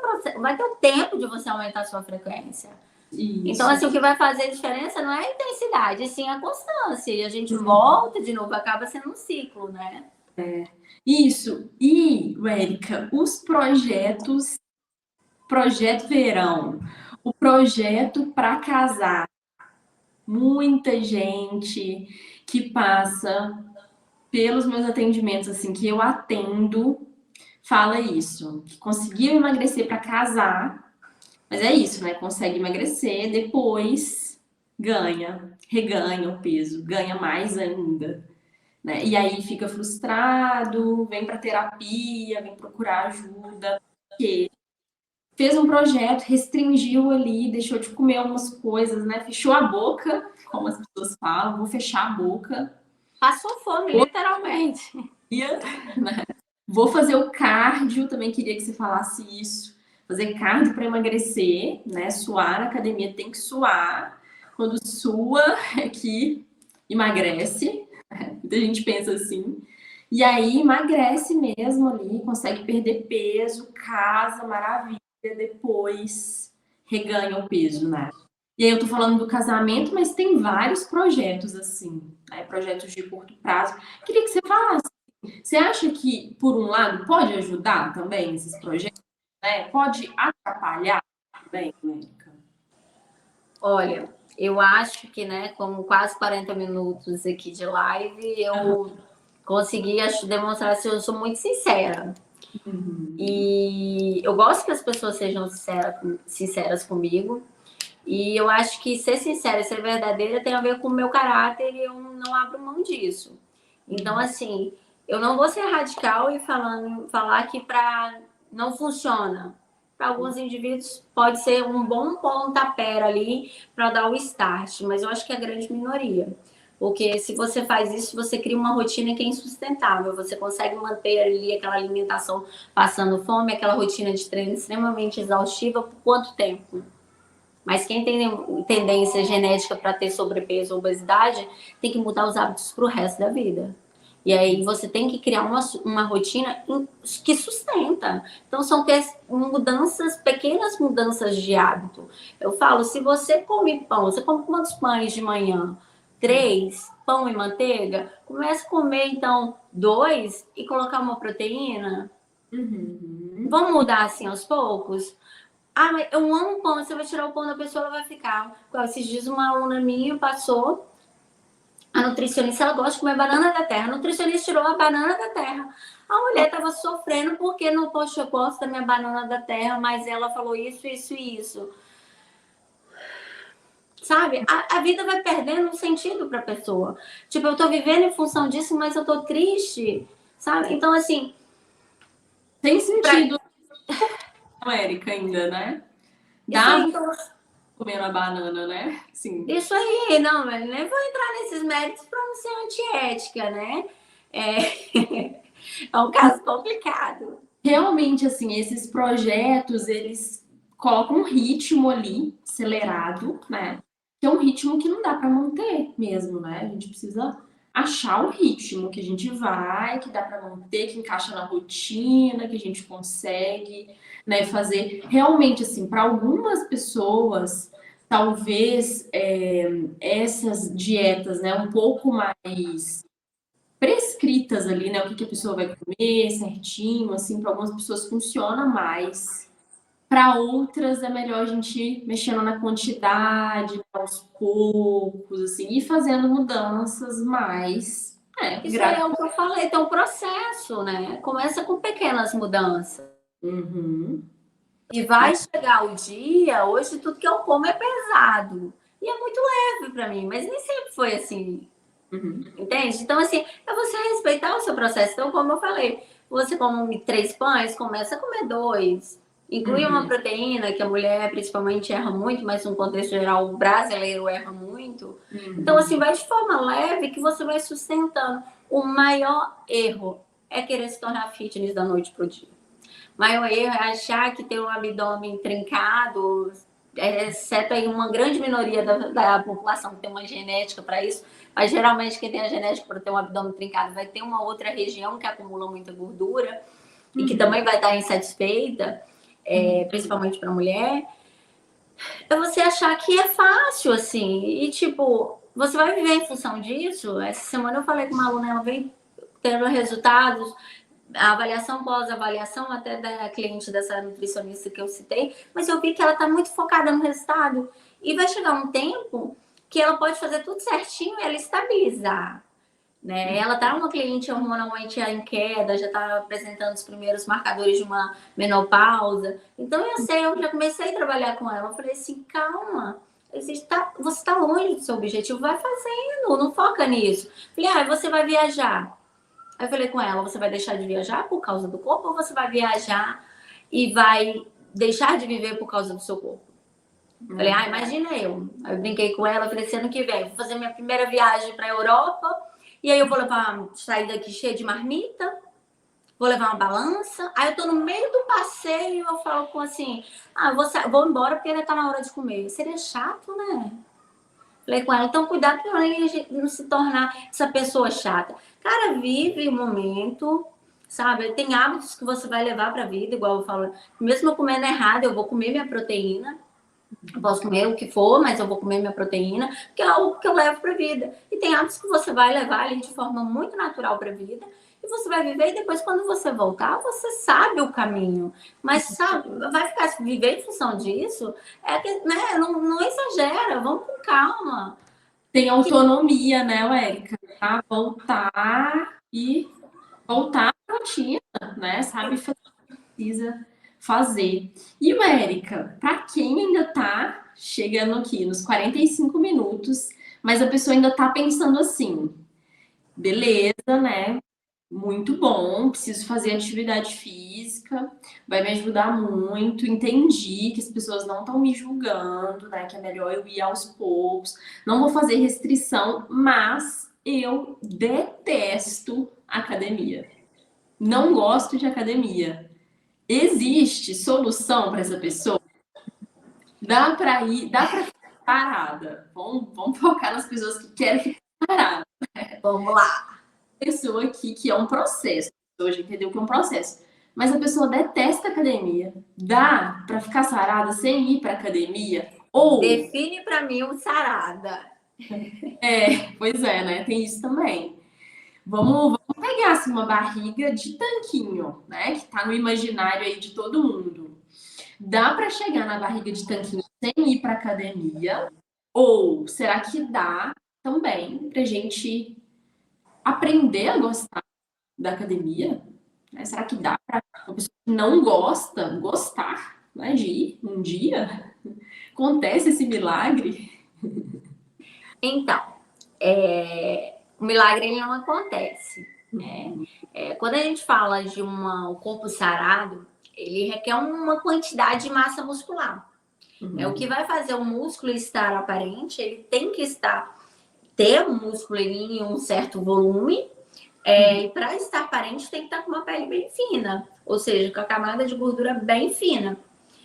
um tempo de você aumentar a sua frequência. Isso. Então, assim, o que vai fazer diferença não é a intensidade, sim a constância. E a gente volta de novo, acaba sendo um ciclo, né? Isso. E, Érica, os projeto verão, o projeto para casar, muita gente que passa pelos meus atendimentos, assim, que eu atendo, fala isso, que conseguiu emagrecer para casar, mas é isso, né? Consegue emagrecer, depois reganha o peso, ganha mais ainda, né? E aí fica frustrado, vem para terapia, vem procurar ajuda, porque fez um projeto, restringiu ali, deixou de comer algumas coisas, né? Fechou a boca, como as pessoas falam, vou fechar a boca. Passou fome, literalmente. Né? Vou fazer o cardio, também queria que você falasse isso. Fazer cardio para emagrecer, né? Suar na academia tem que suar. Quando sua é que emagrece. Muita gente pensa assim. E aí emagrece mesmo ali, consegue perder peso, casa, maravilha, depois reganha o peso, né? E aí eu tô falando do casamento, mas tem vários projetos assim, né? Projetos de curto prazo. Queria que você falasse. Você acha que, por um lado, pode ajudar também esses projetos, né? Pode atrapalhar também, Érica? Olha, eu acho que, né, com quase 40 minutos aqui de live, eu consegui demonstrar se eu sou muito sincera. Uhum. E eu gosto que as pessoas sejam sinceras comigo. E eu acho que ser sincera e ser verdadeira tem a ver com o meu caráter e eu não abro mão disso. Então, assim, eu não vou ser radical e falar que não funciona. Para alguns indivíduos pode ser um bom pontapé ali para dar o start, mas eu acho que é a grande minoria. Porque se você faz isso, você cria uma rotina que é insustentável. Você consegue manter ali aquela alimentação passando fome, aquela rotina de treino extremamente exaustiva por quanto tempo? Mas quem tem tendência genética para ter sobrepeso ou obesidade tem que mudar os hábitos para o resto da vida. E aí você tem que criar uma rotina que sustenta. Então são mudanças, pequenas mudanças de hábito. Eu falo, se você come pão, você come quantos pães de manhã? 3, pão e manteiga? Começa a comer, então, 2 e colocar uma proteína. Vamos mudar assim aos poucos? Ah, mas eu amo pão. Você vai tirar o pão da pessoa, ela vai ficar. Esses dias uma aluna minha passou, a nutricionista, ela gosta de comer banana da terra. A nutricionista tirou a banana da terra. A mulher estava sofrendo porque no poxa, eu gosto da minha banana da terra, mas ela falou isso, isso e isso. Sabe? A vida vai perdendo um sentido para a pessoa. Tipo, eu tô vivendo em função disso, mas eu tô triste, sabe? Então, assim... Tem sentido, Érica, ainda, né? Isso Dá aí, então, comer uma banana, né? Sim. isso aí, não, mas nem vou entrar nesses méritos para não ser antiética, né? É, é um caso complicado. Realmente, assim, esses projetos, eles colocam um ritmo ali, acelerado, né? Que é um ritmo que não dá para manter mesmo, né? A gente precisa achar o ritmo que a gente vai, que dá para manter, que encaixa na rotina, que a gente consegue, né, fazer. Realmente, assim, para algumas pessoas, talvez essas dietas, né, um pouco mais prescritas ali, né? O que que a pessoa vai comer certinho, assim, para algumas pessoas funciona mais. Para outras é melhor a gente ir mexendo na quantidade, aos poucos, assim, e fazendo mudanças mais. Isso aí é o que eu falei, tem um processo, né? Começa com pequenas mudanças. Uhum. E vai chegar o dia, hoje tudo que eu como é pesado. E é muito leve para mim, mas nem sempre foi assim. Uhum. Entende? Então, assim, é você respeitar o seu processo. Então, como eu falei, você come 3 pães, começa a comer 2. Inclui uma Uhum. proteína, que a mulher principalmente erra muito, mas no contexto geral o brasileiro erra muito. Então, Uhum. assim, vai de forma leve que você vai sustentando. O maior erro é querer se tornar fitness da noite pro dia. O maior erro é achar que ter um abdômen trincado, exceto aí uma grande minoria da população que tem uma genética para isso, mas geralmente quem tem a genética para ter um abdômen trincado vai ter uma outra região que acumula muita gordura e que também vai estar insatisfeita, principalmente para mulher. É você achar que é fácil, assim, e tipo, você vai viver em função disso. Essa semana eu falei com uma aluna, ela veio tendo resultados, a avaliação pós-avaliação até da cliente dessa nutricionista que eu citei, mas eu vi que ela está muito focada no resultado. E vai chegar um tempo que ela pode fazer tudo certinho e ela estabilizar. Né? Ela está uma cliente hormonalmente em queda, já está apresentando os primeiros marcadores de uma menopausa. Então eu já comecei a trabalhar com ela. Eu falei assim, calma, você está longe do seu objetivo, vai fazendo, não foca nisso. Falei, você vai viajar. Aí eu falei com ela, você vai deixar de viajar por causa do corpo ou você vai viajar e vai deixar de viver por causa do seu corpo? Falei, imagina eu. Aí eu brinquei com ela, falei, ano que vem, vou fazer minha primeira viagem para a Europa, e aí eu vou sair daqui cheia de marmita, vou levar uma balança, aí eu tô no meio do passeio, eu falo com assim, vou embora porque ainda tá na hora de comer. Seria chato, né? Falei com ela, então cuidado para não se tornar essa pessoa chata. Cara, vive o momento, sabe? Tem hábitos que você vai levar para a vida, igual eu falo, mesmo eu comendo errado, eu vou comer minha proteína. Eu posso comer o que for, mas eu vou comer minha proteína, que é algo que eu levo para a vida. E tem hábitos que você vai levar ali de forma muito natural para a vida, e você vai viver, e depois, quando você voltar, você sabe o caminho. Mas, sabe, vai ficar viver em função disso, né, não exagera, vamos com calma. Tem autonomia, né, Érica? Pra voltar e voltar à rotina, né? Sabe fazer o que precisa fazer. E o Érica, para quem ainda tá chegando aqui nos 45 minutos, mas a pessoa ainda tá pensando assim, beleza, né? Muito bom, preciso fazer atividade física, vai me ajudar muito. Entendi que as pessoas não estão me julgando, né? Que é melhor eu ir aos poucos. Não vou fazer restrição, mas eu detesto academia. Não gosto de academia. Existe solução para essa pessoa? Dá para ir, dá para ficar parada. Vamos focar nas pessoas que querem ficar paradas. Vamos lá. Pessoa aqui que é um processo. Hoje entendeu que é um processo. Mas a pessoa detesta academia. Dá para ficar sarada sem ir para academia? Ou, Define para mim o sarada. pois é, né? Tem isso também. Vamos pegar assim, uma barriga de tanquinho, né? Que tá no imaginário aí de todo mundo. Dá para chegar na barriga de tanquinho sem ir para academia? Ou será que dá também pra gente aprender a gostar da academia? Né? Será que dá para uma pessoa que não gosta gostar, né, de ir um dia? Acontece esse milagre? Então, o milagre ele não acontece. Né? Quando a gente fala de um corpo sarado, ele requer uma quantidade de massa muscular. O que vai fazer o músculo estar aparente, ele tem que ter um músculo em um certo volume, e para estar aparente tem que estar com uma pele bem fina, ou seja, com a camada de gordura bem fina.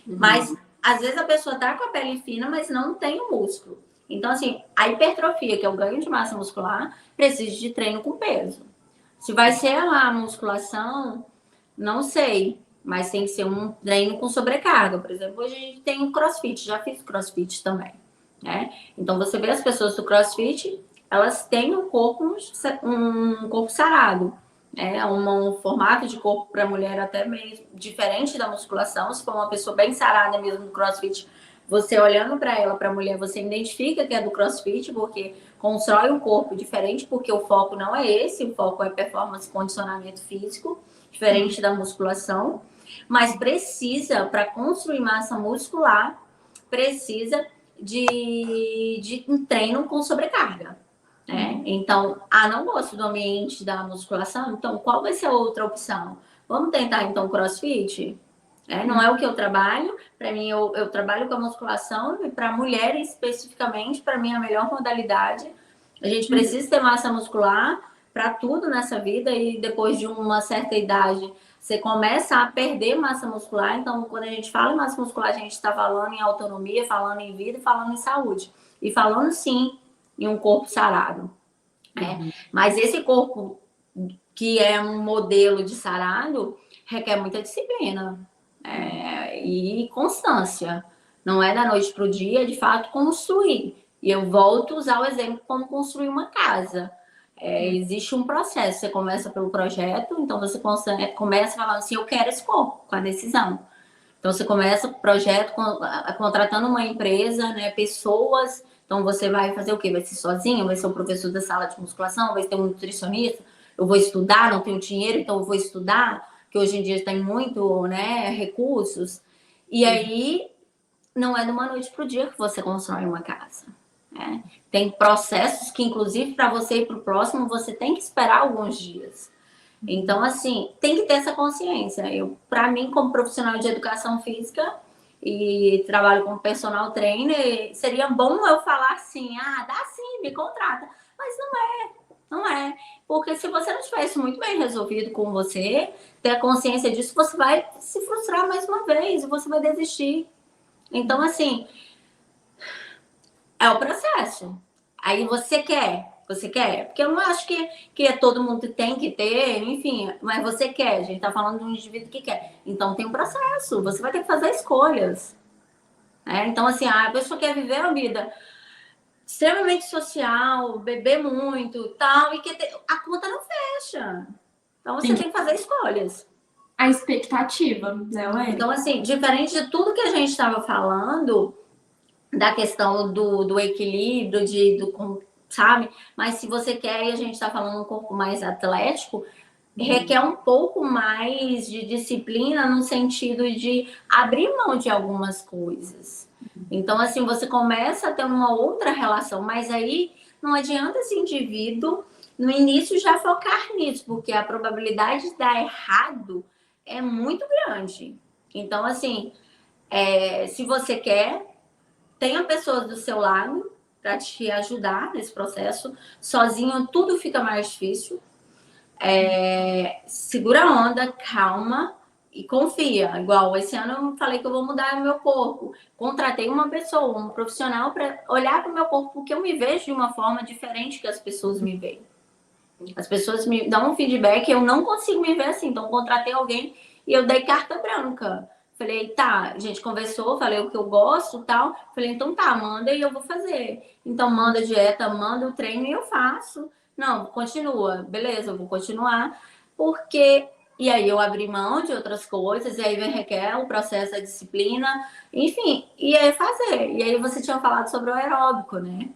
Mas às vezes a pessoa tá com a pele fina, mas não tem o músculo. Então, assim, a hipertrofia, que é o ganho de massa muscular, precisa de treino com peso. Se vai ser a musculação, não sei, mas tem que ser um treino com sobrecarga. Por exemplo, hoje a gente tem o CrossFit, já fiz CrossFit também, né? Então você vê as pessoas do CrossFit, elas têm um corpo sarado, né? Um formato de corpo para mulher até meio diferente da musculação. Se for uma pessoa bem sarada mesmo do CrossFit, você olhando para ela, para a mulher, você identifica que é do CrossFit, porque constrói um corpo diferente, porque o foco não é esse, o foco é performance, condicionamento físico, diferente da musculação, mas precisa, para construir massa muscular, precisa de um treino com sobrecarga. Né? Então, não gosto do ambiente da musculação, então qual vai ser a outra opção? Vamos tentar então CrossFit? Não é o que eu trabalho, para mim eu trabalho com a musculação e para mulheres especificamente, para mim é a melhor modalidade. A gente precisa ter massa muscular para tudo nessa vida e depois de uma certa idade você começa a perder massa muscular. Então, quando a gente fala em massa muscular, a gente está falando em autonomia, falando em vida, falando em saúde. E falando, sim, em um corpo sarado. Mas esse corpo que é um modelo de sarado requer muita disciplina e constância. Não é da noite para o dia, é de fato, construir. E eu volto a usar o exemplo como construir uma casa. Existe um processo. Você começa pelo projeto, então você começa falando assim, eu quero esse corpo, com a decisão. Então você começa o projeto contratando uma empresa, né, pessoas. Então você vai fazer o quê? Vai ser sozinho? Vai ser o professor da sala de musculação? Vai ter um nutricionista? Eu vou estudar, não tenho dinheiro, então eu vou estudar, que hoje em dia tem muito, né, recursos. E aí não é de uma noite para o dia que você constrói uma casa. Né? Tem processos que, inclusive, para você ir para o próximo, você tem que esperar alguns dias. Então, assim, tem que ter essa consciência. Para mim, como profissional de educação física e trabalho como personal trainer, seria bom eu falar assim, dá sim, me contrata. Mas não é. Porque se você não tiver isso muito bem resolvido com você, ter a consciência disso, você vai se frustrar mais uma vez e você vai desistir. Então, assim, é o processo. Aí você quer. Porque eu não acho que todo mundo tem que ter, enfim, mas você quer. A gente tá falando de um indivíduo que quer. Então tem um processo, você vai ter que fazer escolhas. Então, assim, a pessoa quer viver uma vida extremamente social, beber muito tal, e a conta não fecha. Então você tem que fazer escolhas. A expectativa, né, Érica? Então, assim, diferente de tudo que a gente estava falando, da questão do equilíbrio, sabe? Mas se você quer, e a gente está falando um corpo mais atlético, requer um pouco mais de disciplina no sentido de abrir mão de algumas coisas. Então, assim, você começa a ter uma outra relação, mas aí não adianta esse indivíduo no início já focar nisso, porque a probabilidade de dar errado é muito grande. Então, assim, se você quer, tenha pessoas do seu lado para te ajudar nesse processo. Sozinho tudo fica mais difícil. Segura a onda, calma e confia. Igual esse ano eu falei que eu vou mudar o meu corpo. Contratei uma pessoa, um profissional para olhar para o meu corpo, porque eu me vejo de uma forma diferente que as pessoas me veem. As pessoas me dão um feedback, eu não consigo me ver assim. Então, contratei alguém e eu dei carta branca. Falei, tá, a gente conversou, falei o que eu gosto e tal. Falei, então tá, manda e eu vou fazer. Então, manda a dieta, manda o treino e eu faço. Não, continua. Beleza, eu vou continuar. Porque... E aí eu abri mão de outras coisas, e aí requer o processo da disciplina. Enfim, e aí fazer. E aí você tinha falado sobre o aeróbico, né?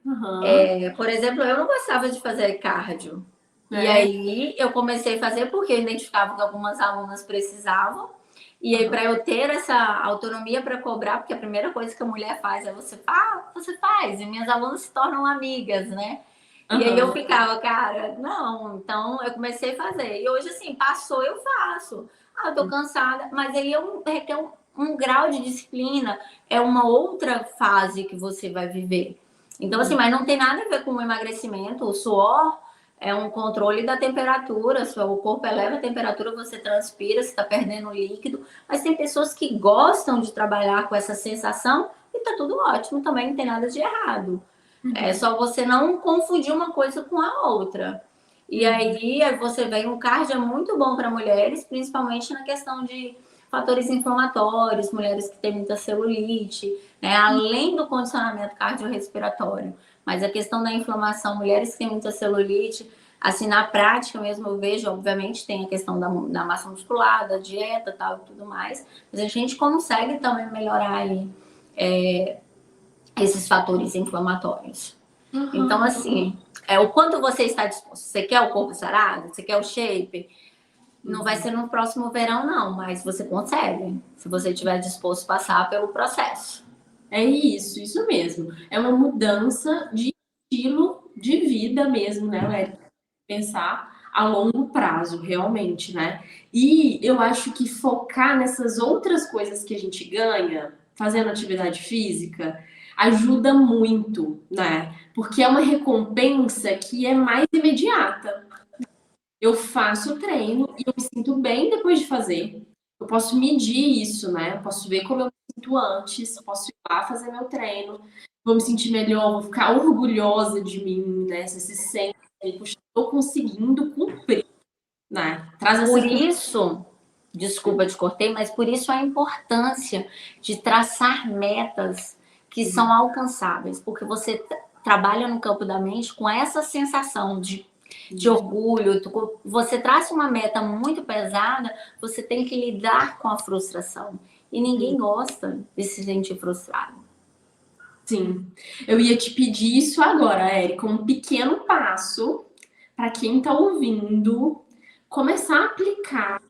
Uhum. Por exemplo, eu não gostava de fazer cardio. E É. aí eu comecei a fazer porque eu identificava que algumas alunas precisavam. E aí, para eu ter essa autonomia para cobrar, porque a primeira coisa que a mulher faz é você faz, e minhas alunas se tornam amigas, né? E aí eu Uhum. ficava, cara, não, então eu comecei a fazer. E hoje, assim, passou, eu faço. Eu tô cansada, mas aí eu requer um grau de disciplina, é uma outra fase que você vai viver. Então, assim, mas não tem nada a ver com o emagrecimento, o suor é um controle da temperatura, o corpo eleva a temperatura, você transpira, você está perdendo líquido, mas tem pessoas que gostam de trabalhar com essa sensação e tá tudo ótimo também, não tem nada de errado. É só você não confundir uma coisa com a outra. E aí você vê um cardio é muito bom para mulheres, principalmente na questão de fatores inflamatórios, mulheres que têm muita celulite, né? Além do condicionamento cardiorrespiratório. Mas a questão da inflamação, mulheres que têm muita celulite, assim, na prática mesmo eu vejo, obviamente, tem a questão da massa muscular, da dieta tal e tudo mais, mas a gente consegue também melhorar aí esses fatores inflamatórios. Então, Uhum. assim, o quanto você está disposto. Você quer o corpo sarado? Você quer o shape? Não vai ser no próximo verão, não, mas você consegue, se você estiver disposto a passar pelo processo. É isso mesmo. É uma mudança de estilo de vida mesmo, né, Érica? Pensar a longo prazo, realmente, né? E eu acho que focar nessas outras coisas que a gente ganha fazendo atividade física ajuda muito, né? Porque é uma recompensa que é mais imediata. Eu faço o treino e eu me sinto bem depois de fazer. Eu posso medir isso, né? Eu posso ver como eu me sinto antes, eu posso ir lá fazer meu treino, vou me sentir melhor, vou ficar orgulhosa de mim, né? Você se sente, puxa, estou conseguindo cumprir, né? Traz essa Por isso, desculpa te cortei, mas por isso a importância de traçar metas que são alcançáveis, porque você trabalha no campo da mente com essa sensação de orgulho. Você traça uma meta muito pesada, você tem que lidar com a frustração. E ninguém gosta de se sentir frustrado. Sim. Eu ia te pedir isso agora, Érica, um pequeno passo para quem está ouvindo começar a aplicar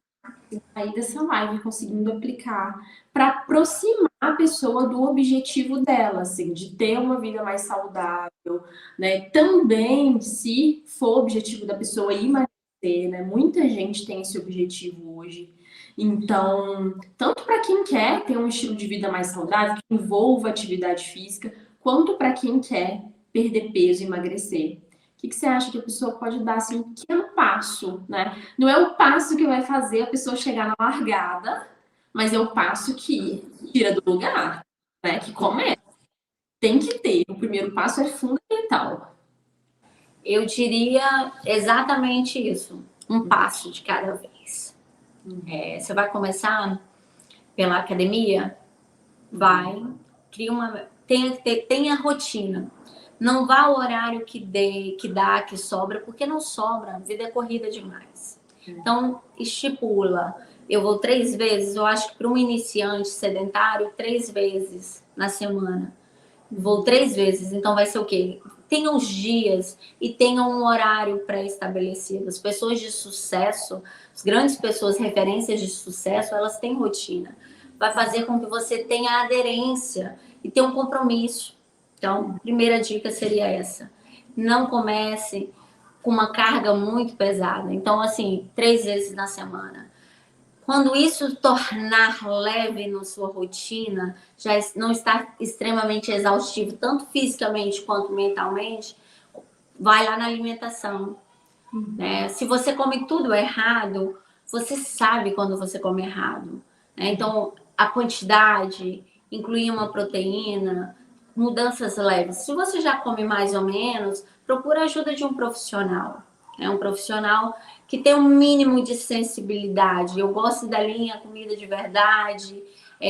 aí dessa live conseguindo aplicar para aproximar a pessoa do objetivo dela, assim, de ter uma vida mais saudável, né? Também, se for objetivo da pessoa emagrecer, né? Muita gente tem esse objetivo hoje. Então, tanto para quem quer ter um estilo de vida mais saudável, que envolva atividade física, quanto para quem quer perder peso e emagrecer. O que você acha que a pessoa pode dar assim, um pequeno passo, né? Não é o passo que vai fazer a pessoa chegar na largada, mas é o passo que tira do lugar, né? Que começa. Tem que ter. O primeiro passo é fundamental. Eu diria exatamente isso. Um passo de cada vez. Você vai começar pela academia? Vai. Cria uma. Tenha rotina. Não vá ao horário que sobra, porque não sobra. A vida é corrida demais. Então, estipula. Eu vou 3 vezes, eu acho que para um iniciante sedentário, 3 vezes na semana. Vou 3 vezes, então vai ser o quê? tenha os dias e tenha um horário pré-estabelecido. As pessoas de sucesso, as grandes pessoas, referências de sucesso, elas têm rotina. Vai fazer com que você tenha aderência e tenha um compromisso. Então, primeira dica seria essa. Não comece com uma carga muito pesada. Então, assim, 3 vezes na semana. Quando isso tornar leve na sua rotina, já não está extremamente exaustivo, tanto fisicamente quanto mentalmente, vai lá na alimentação. Né? Se você come tudo errado, você sabe quando você come errado. Né? Então, a quantidade, incluir uma proteína, mudanças leves. Se você já come mais ou menos, procura a ajuda de um profissional. É um profissional que tem um mínimo de sensibilidade. Eu gosto da linha comida de verdade,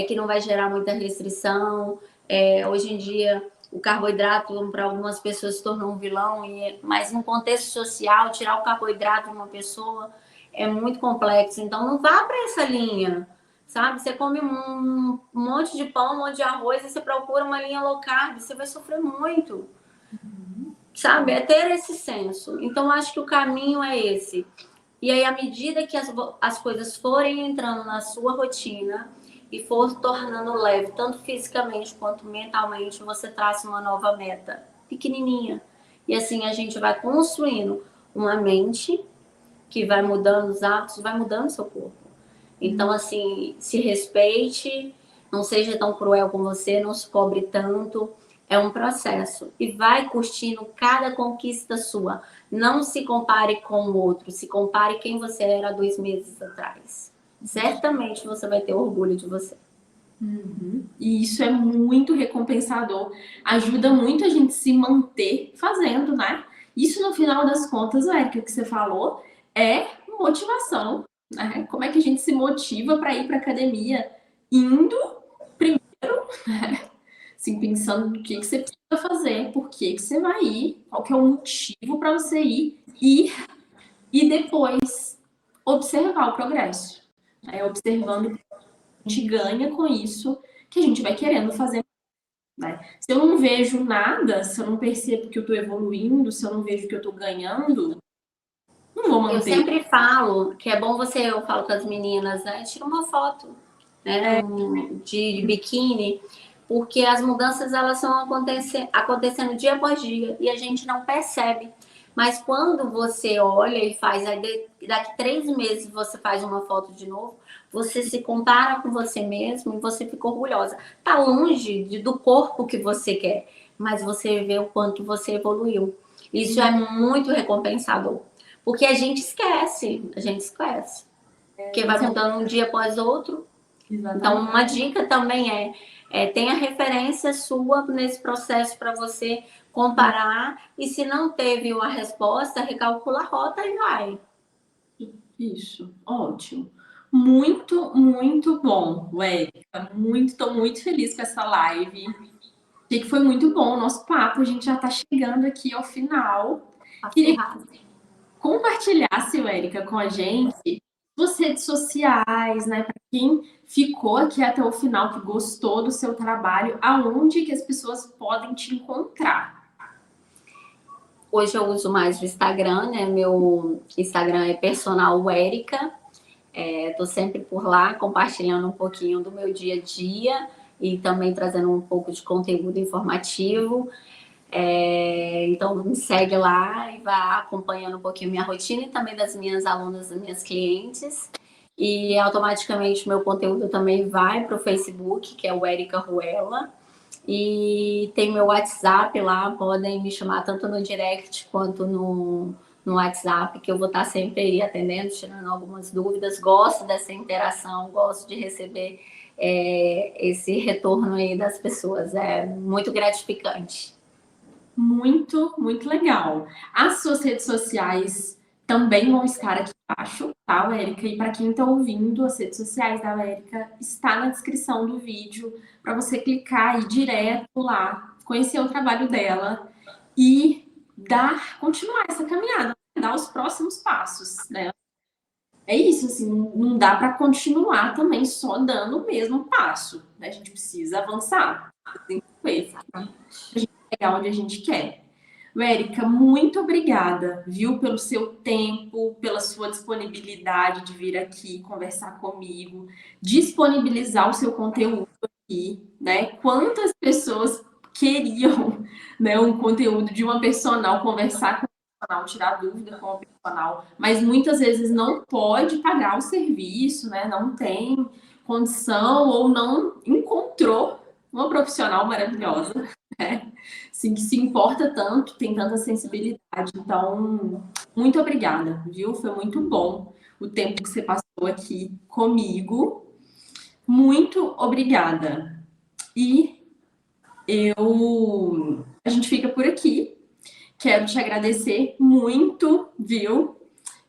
que não vai gerar muita restrição. Hoje em dia, o carboidrato para algumas pessoas se tornou um vilão, mas no contexto social, tirar o carboidrato de uma pessoa é muito complexo. Então, não vá para essa linha, sabe? Você come um monte de pão, um monte de arroz, e você procura uma linha low carb, você vai sofrer muito. Sabe? É ter esse senso. Então, acho que o caminho é esse. E aí, à medida que as coisas forem entrando na sua rotina e for tornando leve, tanto fisicamente quanto mentalmente, você traça uma nova meta pequenininha. E assim a gente vai construindo uma mente que vai mudando os hábitos, vai mudando o seu corpo. Então, assim, se respeite, não seja tão cruel com você, não se cobre tanto. É um processo. E vai curtindo cada conquista sua. Não se compare com o outro, se compare quem você era 2 meses atrás. Certamente você vai ter orgulho de você. E isso é muito recompensador. Ajuda muito a gente se manter fazendo, né? Isso, no final das contas, Érica, o que você falou, é motivação. Né? Como é que a gente se motiva para ir para academia? Indo primeiro, né? Assim, pensando no que você precisa fazer, por que você vai ir, qual que é o motivo para você ir e depois observar o progresso. Né? Observando o que a gente ganha com isso, que a gente vai querendo fazer. Né? Se eu não vejo nada, se eu não percebo que eu estou evoluindo, se eu não vejo que eu estou ganhando, não vou manter. Eu sempre falo que é bom você, eu falo com as meninas, né? Tira uma foto, né? De biquíni, porque as mudanças elas estão acontecendo dia após dia e a gente não percebe. Mas quando você olha e faz, aí daqui 3 meses você faz uma foto de novo, você se compara com você mesmo e você fica orgulhosa. Tá longe do corpo que você quer, mas você vê o quanto você evoluiu. Isso é muito recompensador. Porque a gente esquece. Porque vai mudando um dia após outro. Exatamente. Então, uma dica também tenha referência sua nesse processo para você comparar. E se não teve uma resposta, recalcula a rota e vai. Isso, ótimo. Muito, muito bom, Érica. Estou muito feliz com essa live. Achei que foi muito bom o nosso papo. A gente já está chegando aqui ao final. Queria que compartilhasse, Érica, com a gente suas redes sociais, né? Para quem ficou aqui até o final, que gostou do seu trabalho, aonde que as pessoas podem te encontrar? Hoje eu uso mais o Instagram, né? Meu Instagram é personal Érica. Tô sempre por lá compartilhando um pouquinho do meu dia a dia e também trazendo um pouco de conteúdo informativo. Então me segue lá e vá acompanhando um pouquinho minha rotina e também das minhas alunas, das minhas clientes. E automaticamente meu conteúdo também vai para o Facebook, que é o Érica Ruela. E tem meu WhatsApp lá, podem me chamar tanto no direct quanto no WhatsApp, que eu vou estar sempre aí atendendo, tirando algumas dúvidas. Gosto dessa interação, gosto de receber esse retorno aí das pessoas. É muito gratificante. Muito, muito legal. As suas redes sociais também vão estar aqui embaixo, tá, Érica? E para quem está ouvindo, as redes sociais da Érica está na descrição do vídeo para você clicar e ir direto lá, conhecer o trabalho dela e continuar essa caminhada, dar os próximos passos, né? É isso, assim, não dá para continuar também só dando o mesmo passo, né? A gente precisa avançar, chegar onde a gente quer. Érica, muito obrigada, viu, pelo seu tempo, pela sua disponibilidade de vir aqui conversar comigo, disponibilizar o seu conteúdo aqui, né? Quantas pessoas queriam, né, um conteúdo de uma personal, conversar com a personal, tirar dúvida com a personal, mas muitas vezes não pode pagar o serviço, né? Não tem condição ou não encontrou uma profissional maravilhosa, né? Assim, que se importa tanto, tem tanta sensibilidade. Então, muito obrigada, viu? Foi muito bom o tempo que você passou aqui comigo. Muito obrigada. E a gente fica por aqui. Quero te agradecer muito, viu?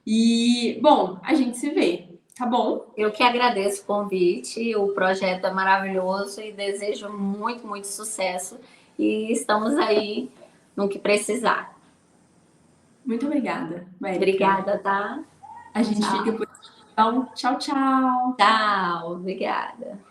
E, bom, a gente se vê, tá bom? Eu que agradeço o convite, o projeto é maravilhoso e desejo muito, muito sucesso. E estamos aí no que precisar. Muito obrigada, Érica. Obrigada, tá? A gente fica Tchau. por aqui. Então, tchau, tchau. Tchau, obrigada.